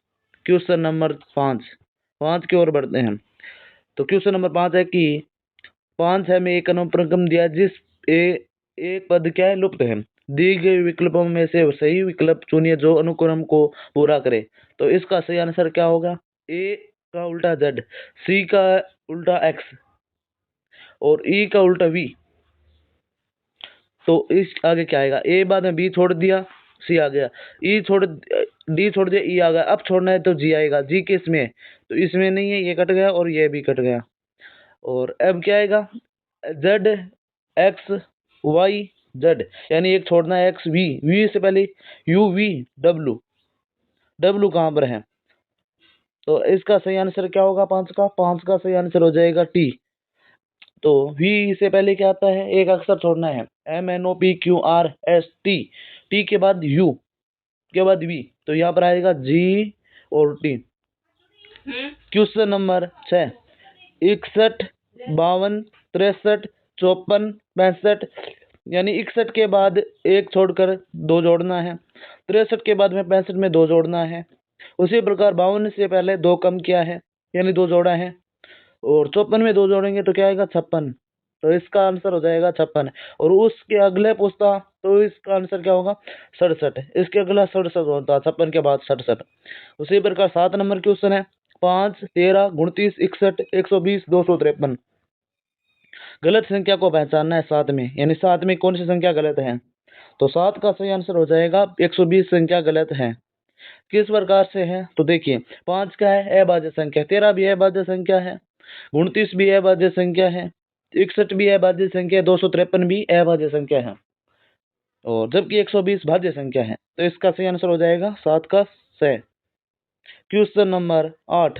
क्वेश्चन नंबर 5 की ओर बढ़ते हैं। तो क्वेश्चन नंबर 5 है कि 5 में एक अनुक्रम दिया जिस एक पद क्या है लुप्त है, दी गई विकल्पों में से सही विकल्प चुनिए जो अनुक्रम को पूरा करे। तो इसका सही आंसर क्या होगा? ए का उल्टा जेड, सी का उल्टा एक्स और ई का उल्टा वी। तो इस आगे क्या आएगा? ए बाद में बी छोड़ दिया, सी आ गया, ई छोड़ डी छोड़ दिया, ई आ गया। अब छोड़ना है तो जी आएगा। जी किस में? तो इसमें नहीं है, ये कट गया और ये भी कट गया। और अब क्या आएगा? जेड एक्स वाई जेड, यानी एक छोड़ना है एक्स वी, वी से पहले यू वी डब्ल्यू, डब्ल्यू कहाँ पर है? तो इसका सही आंसर क्या होगा? 5 का सही आंसर हो जाएगा टी। तो वी से पहले क्या आता है? एक अक्षर छोड़ना है, MNOPQRST, टी के बाद यू के बाद वी, तो यहाँ पर आएगा जी और टी। क्वेश्चन नंबर 6, 61 52 63 54 65, यानी 61 के बाद एक छोड़कर दो जोड़ना है, 63 के बाद में 65 में दो जोड़ना है, उसी प्रकार 52 से पहले दो कम किया है यानी दो जोड़ा है, और 54 में दो जोड़ेंगे तो क्या आएगा? 56। तो इसका आंसर हो जाएगा 56। और उसके अगले पूछता तो इसका आंसर क्या होगा? 67। इसके अगला 67 होता, 56 के बाद 67। उसी प्रकार 7 नंबर क्वेश्चन है, 5 13 29 61 120 253। गलत संख्या को पहचानना है 7 में, यानी 7 में कौन सी संख्या गलत है? तो 7 का सही आंसर हो जाएगा 120 संख्या गलत है। किस प्रकार से है? तो देखिए, 5 क्या है? अभाज्य संख्या, 13 भी अभाज्य संख्या है, 29 भी अभाज्य संख्या है, 61 भी अभाज्य संख्या है, 253 भी अभाज्य संख्या है, और जबकि 120 भाज्य संख्या है। तो इसका सही आंसर हो जाएगा 7 का स। क्वेश्चन नंबर 8,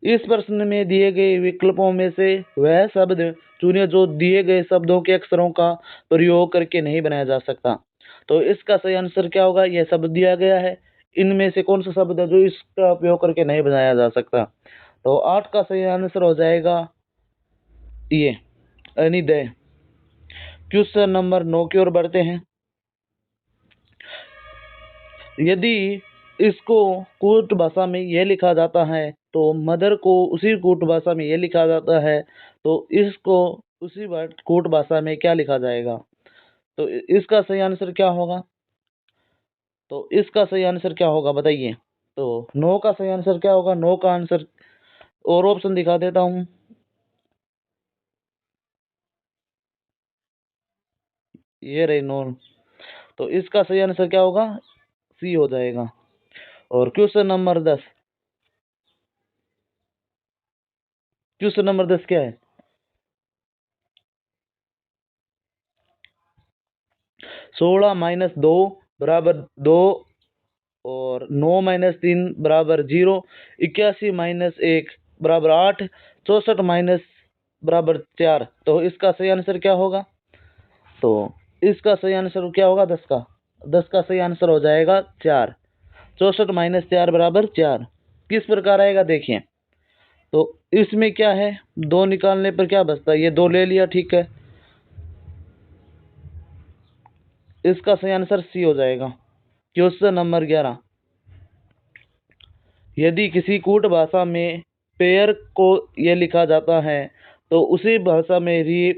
इस प्रश्न में दिए गए विकल्पों में से वह शब्द चुनिए जो दिए गए शब्दों के अक्षरों का प्रयोग करके नहीं बनाया जा सकता। तो इसका सही आंसर क्या होगा? यह शब्द दिया गया है, इनमें से कौन सा शब्द है जो इसका उपयोग करके नहीं बनाया जा सकता? तो 8 का सही आंसर हो जाएगा ये अनिदय। क्वेश्चन नंबर 9 की ओर बढ़ते हैं। यदि इसको कूट भाषा में यह लिखा जाता है तो मदर को उसी कूट भाषा में यह लिखा जाता है, तो इसको उसी कूट भाषा में क्या लिखा जाएगा? तो इसका सही आंसर क्या होगा? तो इसका सही आंसर क्या होगा बताइए? तो 9 का सही आंसर क्या होगा? 9 का आंसर, और ऑप्शन दिखा देता हूँ, ये रही 9। तो इसका सही आंसर क्या होगा? सी हो जाएगा। और क्वेश्चन नंबर 10, क्वेश्चन नंबर 10 क्या है? 16 - 2 बराबर 2 और 9 - 3 बराबर 0, 81 - 1 बराबर 8, 64 बराबर 4। तो इसका सही आंसर क्या होगा? तो इसका सही आंसर क्या होगा? 10 का सही आंसर हो जाएगा 4। 64 - 4 बराबर 4। किस प्रकार आएगा देखिए। तो इसमें क्या है, 2 निकालने पर क्या बचता है? ये 2 ले लिया, ठीक है। इसका सही आंसर सी हो जाएगा। क्वेश्चन नंबर 11, यदि किसी कूट भाषा में पेयर को यह लिखा जाता है तो उसी भाषा में री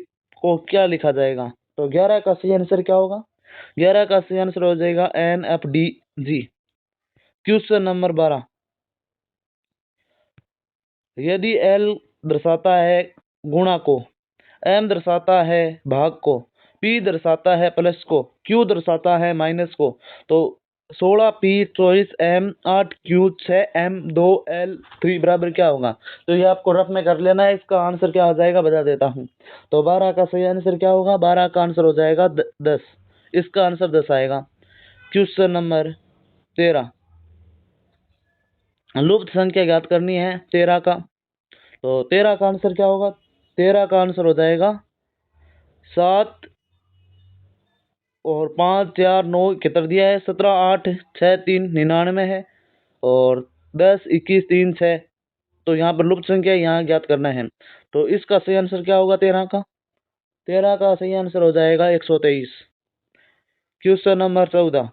को क्या लिखा जाएगा? तो 11 का सही आंसर क्या होगा? 11 का सही आंसर हो जाएगा NFDG। क्वेश्चन नंबर 12, यदि L दर्शाता है गुणा को, M दर्शाता है भाग को, P दर्शाता है प्लस को, Q दर्शाता है माइनस को, तो 16P 24M 8Q 6M 2L 3 बराबर क्या होगा? तो ये आपको रफ में कर लेना है। इसका आंसर क्या हो जाएगा बता देता हूँ। तो 12 का सही आंसर क्या होगा? 12 का आंसर हो जाएगा 10। इसका आंसर 10 आएगा। क्वेश्चन नंबर 13, लुप्त संख्या ज्ञात करनी है 13 का। तो 13 का आंसर क्या होगा? 13 का आंसर हो जाएगा 7 और 5 4 9 71 दिया है, 17 8 6 3 99 है, और 10 21 3 6 तो यहाँ पर लुप्त संख्या यहाँ ज्ञात करना है। तो इसका सही आंसर क्या होगा? 13 का। 13 का सही आंसर हो जाएगा 123। Question number 14।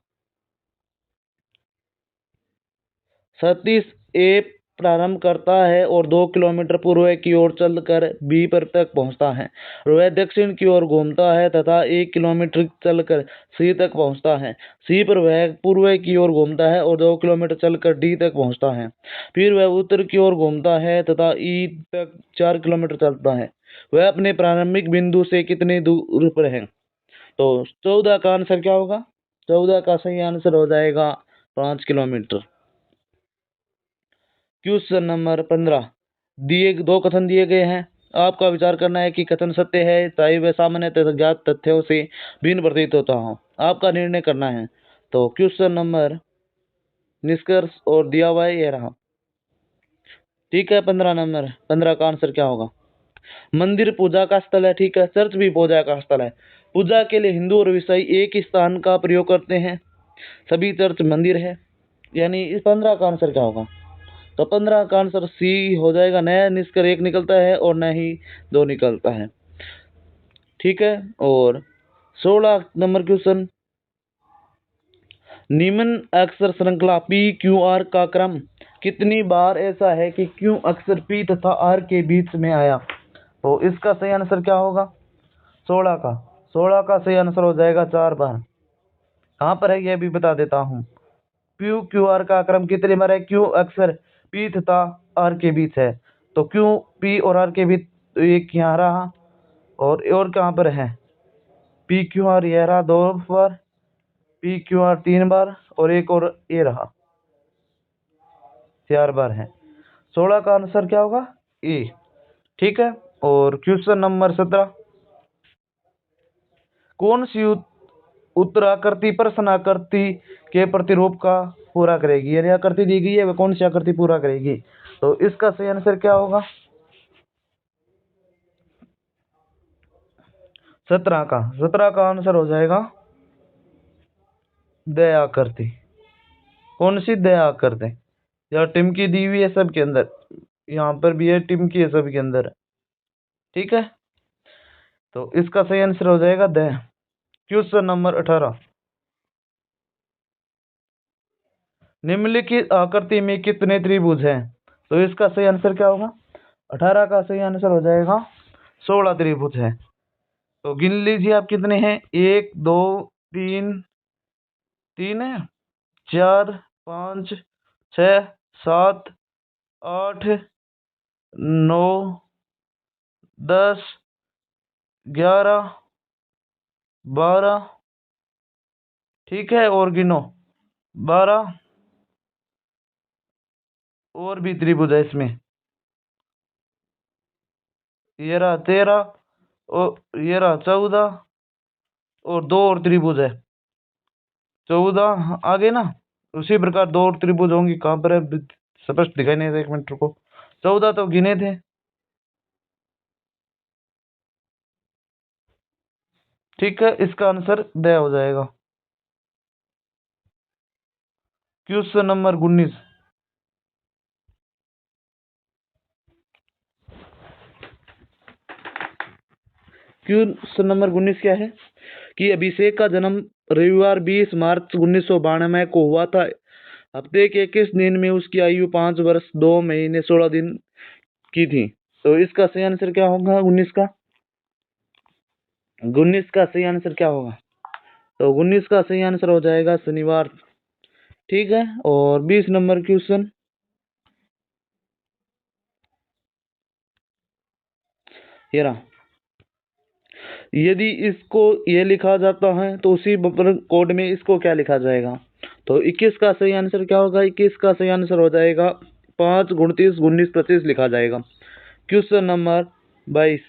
सतीश ए प्रारंभ करता है और 2 किलोमीटर पूर्व की ओर चलकर बी पर तक पहुंचता है। वह दक्षिण की ओर घूमता है तथा 1 किलोमीटर चलकर सी तक पहुंचता है। सी पर वह पूर्व की ओर घूमता है और 2 किलोमीटर चलकर डी तक पहुंचता है। फिर वह उत्तर की ओर घूमता है तथा ई तक 4 किलोमीटर चलता है। वह अपने प्रारंभिक बिंदु से कितनी दूर पर है? तो 14 का आंसर क्या होगा? 14 का सही आंसर हो जाएगा 5 किलोमीटर। Question number 15। दिए 2 कथन दिए गए हैं। आपका विचार करना है कि कथन सत्य है, चाहे वह सामान्य तथा ज्ञात तथ्यों से भिन्न प्रतीत होता हो। आपका निर्णय करना है। तो क्वेश्चन नंबर निष्कर्ष और दिया हुआ है ये रहा। ठीक है, 15 नंबर 15 का आंसर क्या होगा? मंदिर पूजा का स्थल है। ठीक है, चर्च भी पूजा का स्थल है। पूजा के लिए हिंदू और ईसाई एक ही स्थान का प्रयोग करते हैं। सभी चर्च मंदिर है। यानी इस 15 का आंसर क्या होगा? तो 15 का आंसर सी हो जाएगा। नया निष्कर्ष 1 निकलता है और न ही 2 निकलता है। ठीक है, और 16 नंबर क्वेश्चन। निम्न अक्षर श्रृंखला PQR का क्रम कितनी बार ऐसा है कि Q अक्षर P तथा R के बीच में आया? तो इसका सही आंसर क्या होगा? 16 का सही आंसर हो जाएगा 4 बार। कहाँ पर है यह भी बता देता हूँ। PQR का क्रम कितनी बार है? Q अक्षर P तथा R के बीच है। तो Q P और R के बीच एक यहाँ रहा और कहाँ पर है? PQR यह रहा 2 बार, PQR 3 बार और एक और ये रहा 4 बार है। 16 का आंसर क्या होगा? ए। ठीक है, और क्वेश्चन नंबर 17। कौन सी उत्तराकृति प्रश्न आकृति के प्रतिरूप का पूरा करेगी? यदि आकृति दी गई है वह कौन सी आकृति पूरा करेगी? तो इसका सही आंसर क्या होगा? 17 का आंसर हो जाएगा दया आकृति। कौन सी? दया आकृति। या टिमकी दी हुई है सबके अंदर, यहाँ पर भी है टिमकी है सबके अंदर। ठीक है, तो इसका सही आंसर हो जाएगा दया। Question number 18। निम्नलिखित आकृति में कितने त्रिभुज हैं? तो इसका सही आंसर क्या होगा? 18 का सही आंसर हो जाएगा 16 त्रिभुज है। तो गिन लीजिए आप कितने हैं। 1 2 3 3 है, 4 5 6 7 8 9 10 11 12। ठीक है, और गिनो 12 और भी त्रिभुज है इसमें। ये रहा 13 और ये रहा 14 और 2 और त्रिभुज है 14 आगे ना। उसी प्रकार 2 और त्रिभुज होंगी। कहाँ पर है? स्पष्ट दिखाई नहीं दे, 1 मिनट रुको। 14 तो गिने थे। ठीक है, इसका आंसर द हो जाएगा। Question number 19। क्वेश्चन नंबर 19 क्या है कि अभिषेक का जन्म रविवार 20 मार्च 1992 को हुआ था। हफ्ते के किस दिन में उसकी आयु 5 वर्ष 2 महीने 16 दिन की थी? तो इसका सही आंसर क्या होगा? 19 का 19 का सही आंसर क्या होगा? तो 19 का सही आंसर हो जाएगा शनिवार। ठीक है, और 20 नंबर क्वेश्चन। ये रहा। यदि इसको ये लिखा जाता है तो उसी कोड में इसको क्या लिखा जाएगा? तो 21 का सही आंसर क्या होगा? 21 का सही आंसर हो जाएगा 5 29 19 25 लिखा जाएगा। Question number 22।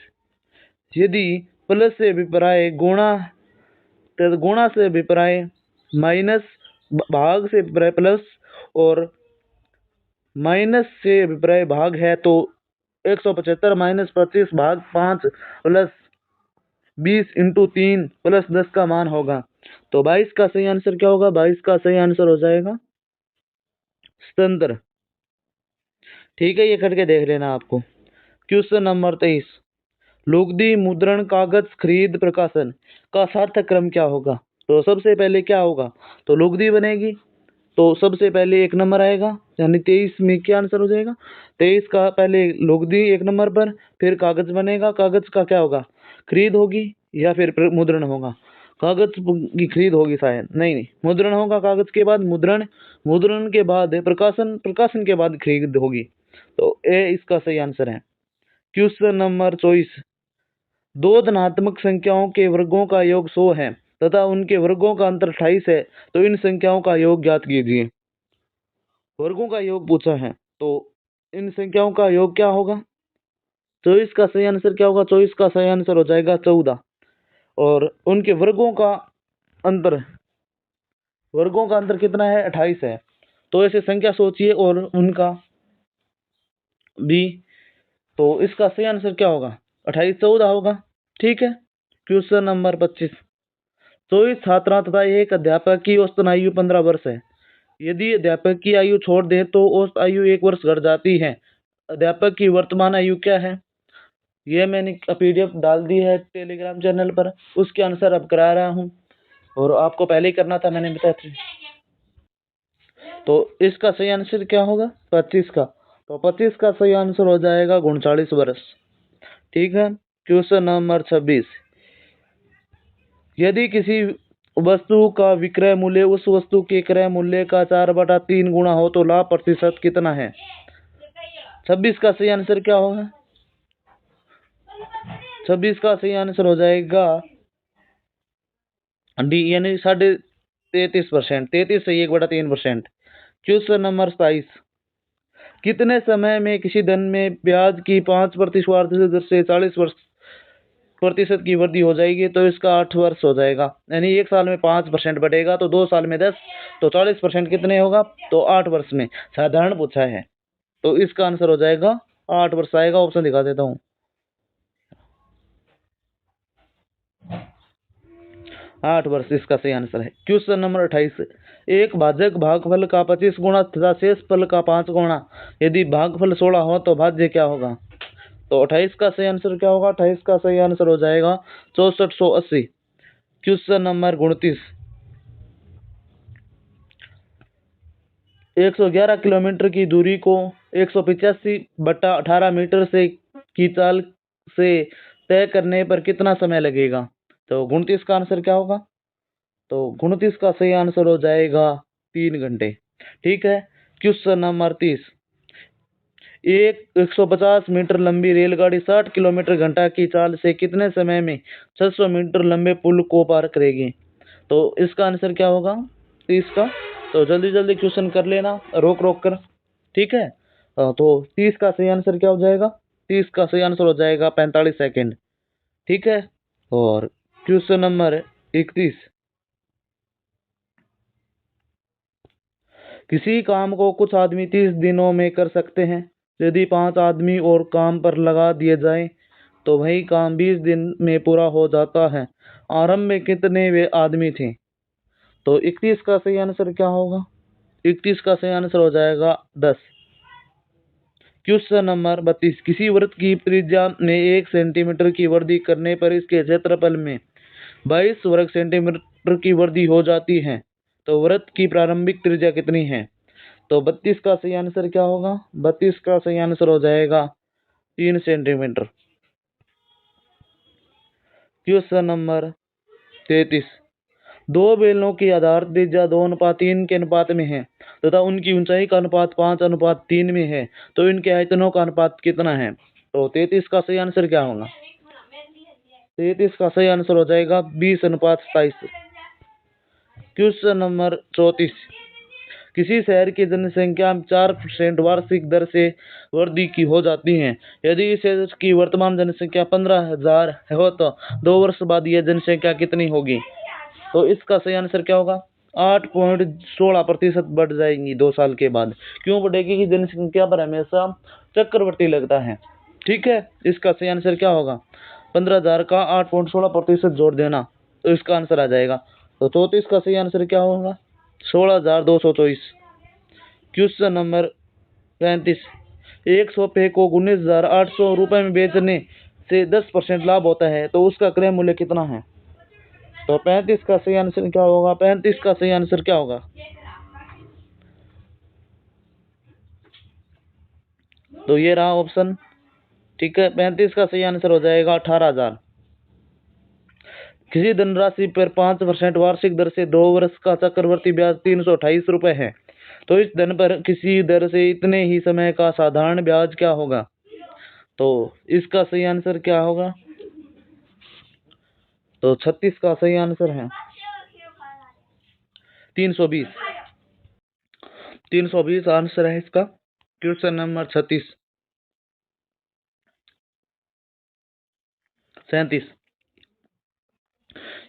यदि प्लस से अभिप्राय गुणा से अभिप्राय माइनस भाग से अभिप्राय प्लस और माइनस से अभिप्राय भाग है तो 175 माइनस 25 भाग 5 प्लस 20 इंटू 3 प्लस 10 का मान होगा। तो 22 का सही आंसर क्या होगा? 22 का सही आंसर हो जाएगा 77। ठीक है, ये करके देख लेना आपको। क्वेश्चन नंबर 23, लुगदी, मुद्रण, कागज खरीद, प्रकाशन का सार्थक क्रम क्या होगा? तो सबसे पहले क्या होगा? तो लुगदी बनेगी, तो सबसे पहले 1 नंबर आएगा, यानी 23 में क्या आंसर हो जाएगा? 23 का पहले लुगदी 1 नंबर पर, फिर कागज बनेगा, कागज का क्या होगा? खरीद होगी या फिर मुद्रण होगा? कागज की खरीद होगी शायद, नहीं, मुद्रण होगा कागज के बाद, मुद्रण, मुद्रण के बाद प्रकाशन, प्रकाशन के बाद खरीद होगी। तो ए इसका सही आंसर है। क्वेश्चन नंबर 24, दो धनात्मक संख्याओं के वर्गों का योग 100 है तथा उनके वर्गों का अंतर 28 है, तो इन संख्याओं का योग ज्ञात कीजिए। वर्गों का योग पूछा है, तो इन संख्याओं का योग क्या होगा? 24 का सही आंसर क्या होगा? 24 का सही आंसर हो जाएगा 14, और उनके वर्गों का अंतर, वर्गों का अंतर कितना है? 28 है। तो ऐसे संख्या सोचिए और उनका भी, तो इसका सही आंसर क्या होगा? 28 14 होगा। ठीक है। क्वेश्चन नंबर 25, 24 छात्रा तथा एक अध्यापक की औसतन आयु 15 वर्ष है। यदि अध्यापक की आयु छोड़ दे तो औसत आयु 1 वर्ष घट जाती है। अध्यापक की वर्तमान आयु क्या है? ये मैंने पीडीएफ डाल दी है टेलीग्राम चैनल पर, उसके आंसर अब करा रहा हूँ, और आपको पहले ही करना था, मैंने बताया था। तो इसका सही आंसर क्या होगा? 25 का। तो 25 का सही आंसर हो जाएगा 39 वर्ष। ठीक है। क्वेश्चन नंबर 26, यदि किसी वस्तु का विक्रय मूल्य उस वस्तु के क्रय मूल्य का 4/3 गुना हो तो लाभ प्रतिशत कितना है? 26 का सही आंसर क्या होगा? 26 का सही आंसर हो जाएगा डी, यानी 33%। 33 से 1/3%। क्वेश्चन नंबर 27, कितने समय में किसी धन में ब्याज की 5% से 40% की वृद्धि हो जाएगी? तो इसका 8 वर्ष हो जाएगा, यानी 1 साल में 5% बढ़ेगा, तो 2 साल में 10, तो 40% कितने होगा? तो 8 वर्ष में। साधारण पूछा है, तो इसका आंसर हो जाएगा 8 वर्ष आएगा। ऑप्शन दिखा देता हूँ, 8 वर्ष इसका सही आंसर है। क्वेश्चन नंबर 28, एक भाजक भागफल का 25 गुना तथा शेष फल का 5 गुना, यदि भागफल 16 हो तो भाज्य क्या होगा? तो 28 का सही आंसर क्या होगा? 28 का सही आंसर हो जाएगा 6480। क्वेश्चन नंबर 29, 111 किलोमीटर की दूरी को 185/18 मीटर से की चाल से तय करने पर कितना समय लगेगा? तो 29 का आंसर क्या होगा? तो 29 का सही आंसर हो जाएगा 3 घंटे। ठीक है। क्वेश्चन नंबर 30, एक 150 मीटर लंबी रेलगाड़ी 60 किलोमीटर घंटा की चाल से कितने समय में 600 मीटर लंबे पुल को पार करेगी? तो इसका आंसर क्या होगा 30 का? तो जल्दी जल्दी क्वेश्चन कर लेना, रोक रोक कर। ठीक है। तो 30 का सही आंसर क्या हो जाएगा? 30 का सही आंसर हो जाएगा 45 सेकेंड। ठीक है। और क्वेश्चन नंबर 31, किसी काम को कुछ आदमी 30 दिनों में कर सकते हैं। यदि 5 आदमी और काम पर लगा दिए जाएं तो वही काम 20 दिन में पूरा हो जाता है। आरंभ में कितने वे आदमी थे? तो 31 का सही आंसर क्या होगा? 31 का सही आंसर हो जाएगा 10। क्वेश्चन नंबर 32, किसी वृत्त की त्रिज्या में 1 सेंटीमीटर की वृद्धि करने पर इसके क्षेत्रफल में 22 वर्ग सेंटीमीटर की वृद्धि हो जाती है, तो वृत्त की प्रारंभिक त्रिज्या कितनी है? तो 32 का सही आंसर क्या होगा? 32 का सही आंसर हो जाएगा 3 सेंटीमीटर। क्वेश्चन नंबर 33, दो बेलनों की आधार त्रिज्या 2:3 के अनुपात में है तथा उनकी ऊंचाई का अनुपात 5:3 में है, तो इनके आयतनों का अनुपात कितना है? तो 33 का सही आंसर क्या होगा? 33 का सही आंसर हो जाएगा 20:27। क्वेश्चन नंबर 34, किसी शहर की जनसंख्या 4% वार्षिक दर से वृद्धि की हो जाती है। यदि इस शहर की वर्तमान जनसंख्या 15,000 हो तो 2 वर्ष बाद यह जनसंख्या कितनी होगी? तो इसका सही आंसर क्या होगा? 8.16% बढ़ जाएंगी 2 साल के बाद। क्यों बढ़ेगी? कि जनसंख्या पर हमेशा चक्रवृद्धि लगता है। ठीक है। इसका सही आंसर क्या होगा? 15,000 का 8.16% जोड़ देना, तो इसका आंसर आ जाएगा। तो 34 का सही आंसर क्या होगा? 16,224। क्वेश्चन नंबर 35, एक सोफे को 19,800 रुपये में बेचने से 10% लाभ होता है तो उसका क्रय मूल्य कितना है? तो 35 का सही आंसर क्या होगा? 35 का सही आंसर क्या होगा? तो ये रहा ऑप्शन, ठीक है। 35 का सही आंसर हो जाएगा 18,000। किसी धनराशि पर 5% वार्षिक दर से 2 वर्ष का चक्रवर्ती ब्याज 328 रुपये है, तो इस धन पर किसी दर से इतने ही समय का साधारण ब्याज क्या होगा? तो इसका सही आंसर क्या होगा? तो 36 का सही आंसर है 320। 320 आंसर है इसका, क्वेश्चन नंबर 36। 37।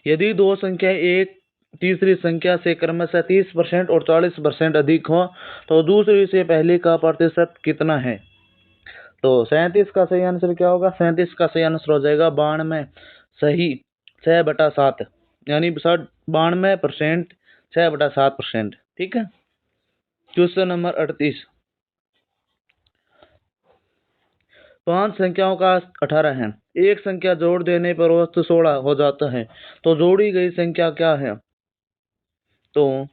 यदि दो संख्या एक तीसरी संख्या से क्रमशः 30% और 40% अधिक हो तो दूसरी से पहले का प्रतिशत कितना है? तो 37 का सही आंसर क्या होगा? 37 का सही आंसर हो जाएगा 92 सही 6/7, यानी 92%, 6/7%, ठीक है। Question number 38। 5 संख्याओं का 18 है, एक संख्या जोड़ देने पर वस्तु 16 हो जाता है, तो जोड़ी गई संख्या क्या है? तो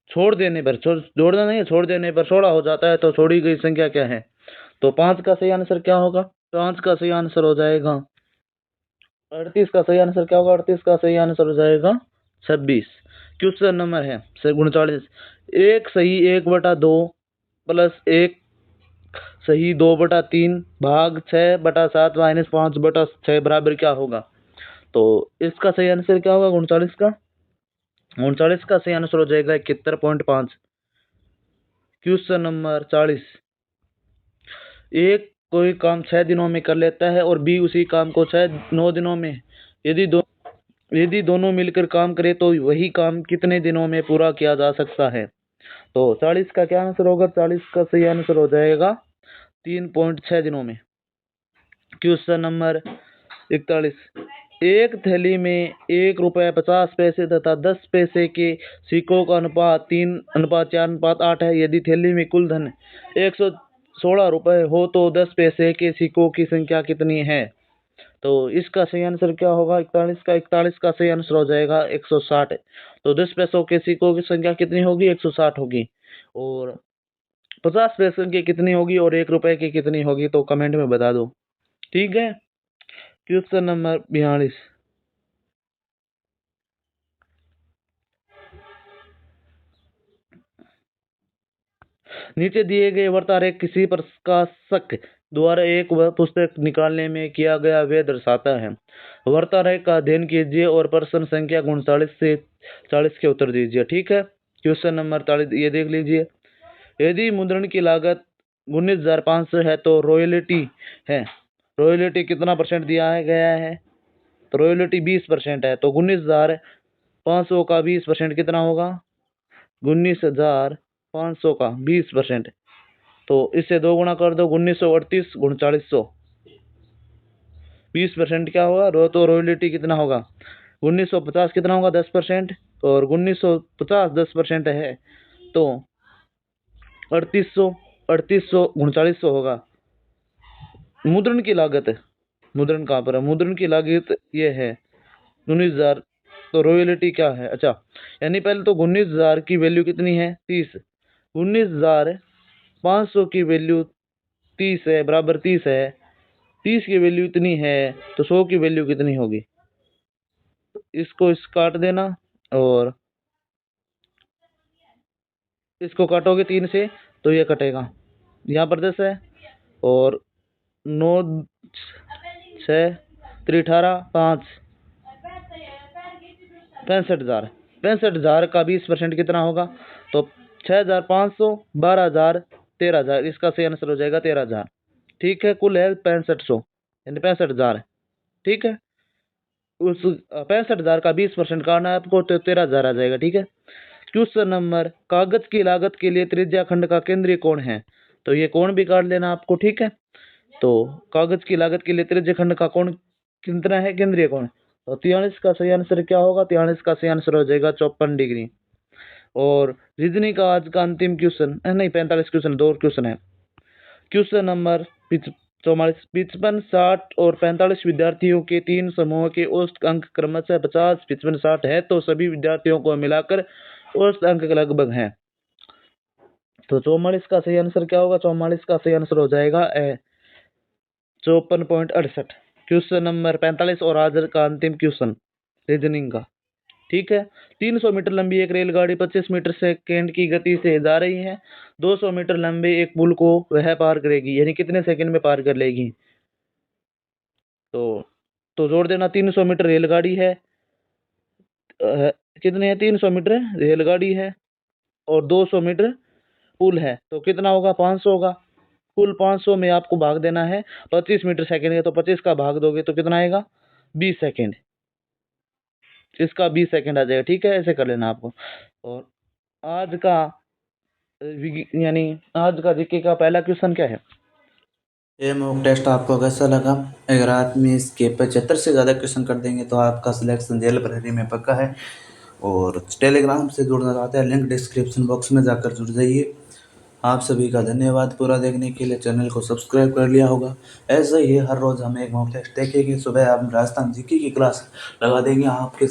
छोड़ देने पर, जोड़ना नहीं है, छोड़ देने पर 16 हो जाता है तो छोड़ी गई संख्या क्या है? तो 5 का सही आंसर क्या होगा? 5 का सही आंसर हो जाएगा 38 का सही आंसर क्या होगा? 38 का सही आंसर हो जाएगा 26। क्वेश्चन नंबर है 39। एक सही 1/2 प्लस एक सही 2/3 भाग 6/7 माइनस 5/6 बराबर क्या होगा? तो इसका सही आंसर क्या होगा? 39 का 39 का सही आंसर हो जाएगा 71.5। Question number 40। एक कोई काम 6 दिनों में कर लेता है और बी उसी काम को 9 दिनों में, यदि दोनों मिलकर काम करे तो वही काम कितने दिनों में पूरा किया जा सकता है? तो 40 का क्या आंसर होगा? 40 का सही आंसर हो जाएगा 3.6 दिनों में। Question number 41। एक थैली में 1 रुपये 50 पैसे तथा 10 पैसे के सिक्कों का अनुपात 3:4:8 है। यदि थैली में कुल धन 116 रुपये हो तो 10 पैसे के सिक्कों की संख्या कितनी है? तो इसका सही आंसर क्या होगा? 41 का सही आंसर हो जाएगा 160। तो 10 पैसों के सिक्कों की संख्या कितनी होगी? 160 होगी। और 50 पैसे की कितनी होगी और 1 रुपए की कितनी होगी? तो कमेंट में बता दो, ठीक है। Question number 42। नीचे दिए गए वर्तारेख किसी प्रकाशक द्वारा एक पुस्तक निकालने में किया गया वे दर्शाता है। वर्तारेख का अध्ययन कीजिए और प्रश्न संख्या 39 से 40 के उत्तर दीजिए, ठीक है। क्वेश्चन नंबर 40 ये देख लीजिए। यदि मुद्रण की लागत 19,500 है तो रॉयल्टी है, रॉयल्टी कितना परसेंट दिया गया है? तो रॉयल्टी 20% है, तो 19,500 का 20% कितना होगा? 19,500 का 20%, तो इससे 2 गुना कर दो, 1938 × 400। 20% क्या होगा? तो रॉयल्टी कितना होगा? 1950 कितना होगा? 10%, और 1950 10% है तो 3800 × 400 होगा। मुद्रण की लागत, मुद्रण कहाँ पर है? मुद्रण की लागत ये है 19,000, तो रॉयल्टी क्या है? अच्छा, यानी पहले तो 19,000 की वैल्यू कितनी है? 30। 19,500 की वैल्यू 30 है, बराबर 30 है। 30 की वैल्यू इतनी है तो 100 की वैल्यू कितनी होगी? इसको काट देना और इसको काटोगे 3 से तो ये कटेगा, यहाँ पर 10 है और 9 6 3 18 5 65,000। 65,000 का 20% कितना होगा? तो 6,500 12,000 13,000, इसका सही आंसर हो जाएगा 13,000, ठीक है। कुल है 6500, यानी 65,000, ठीक है। उस 65,000 का 20% काटना है आपको तो 13,000 आ जाएगा, ठीक है। क्वेश्चन नंबर, कागज की लागत के लिए त्रिज्या खंड का केंद्रीय कोण है, तो ये कोण भी काट लेना आपको, ठीक है। तो कागज की लागत के लिए त्रिज्या खंड का कोण कितना है? केंद्रीय कोण, तो 43 का सही आंसर क्या होगा? 43 का सही आंसर हो जाएगा 54 डिग्री। और रीजनिंग का आज का अंतिम क्वेश्चन नहीं, 45 क्वेश्चन, 2 क्वेश्चन है। क्वेश्चन नंबर 44, 55, 60 और 45 विद्यार्थियों के 3 समूह के औसत अंक क्रमशः 50, 55, 60 है, तो सभी विद्यार्थियों को मिलाकर औसत अंक लगभग हैं। तो 44 का सही आंसर क्या होगा? 44 का सही आंसर हो जाएगा 54.68। क्वेश्चन नंबर 45 और आज का अंतिम क्वेश्चन रीजनिंग का, ठीक है। 300 मीटर लंबी एक रेलगाड़ी 25 मीटर सेकेंड की गति से जा रही है। 200 मीटर लंबे एक पुल को वह पार करेगी, यानी कितने सेकंड में पार कर लेगी? तो जोड़ देना, 300 मीटर रेलगाड़ी है, कितने है? 300 मीटर रेलगाड़ी है और 200 मीटर पुल है, तो कितना होगा? 500 होगा। कुल 500 में आपको भाग देना है 25 मीटर सेकंड है, तो 25 का भाग दोगे तो कितना आएगा? 20 सेकंड। इसका 20 सेकंड आ जाएगा, ठीक है। ऐसे कर लेना आपको। और आज का यानी आज का जीके का पहला क्वेश्चन क्या है? ये मॉक टेस्ट आपको कैसा लगा? अगर आप में इसके 75 से ज़्यादा क्वेश्चन कर देंगे तो आपका सिलेक्शन जेल प्रहरी में पक्का है। और टेलीग्राम से जुड़ना चाहते हैं, लिंक डिस्क्रिप्शन बॉक्स में जाकर जुड़ जाइए। आप सभी का धन्यवाद पूरा देखने के लिए। चैनल को सब्सक्राइब कर लिया होगा। ऐसे ही हर रोज़ हम एक मॉक टेस्ट देखेंगे। सुबह हम राजस्थान जीके की क्लास लगा देंगे आपके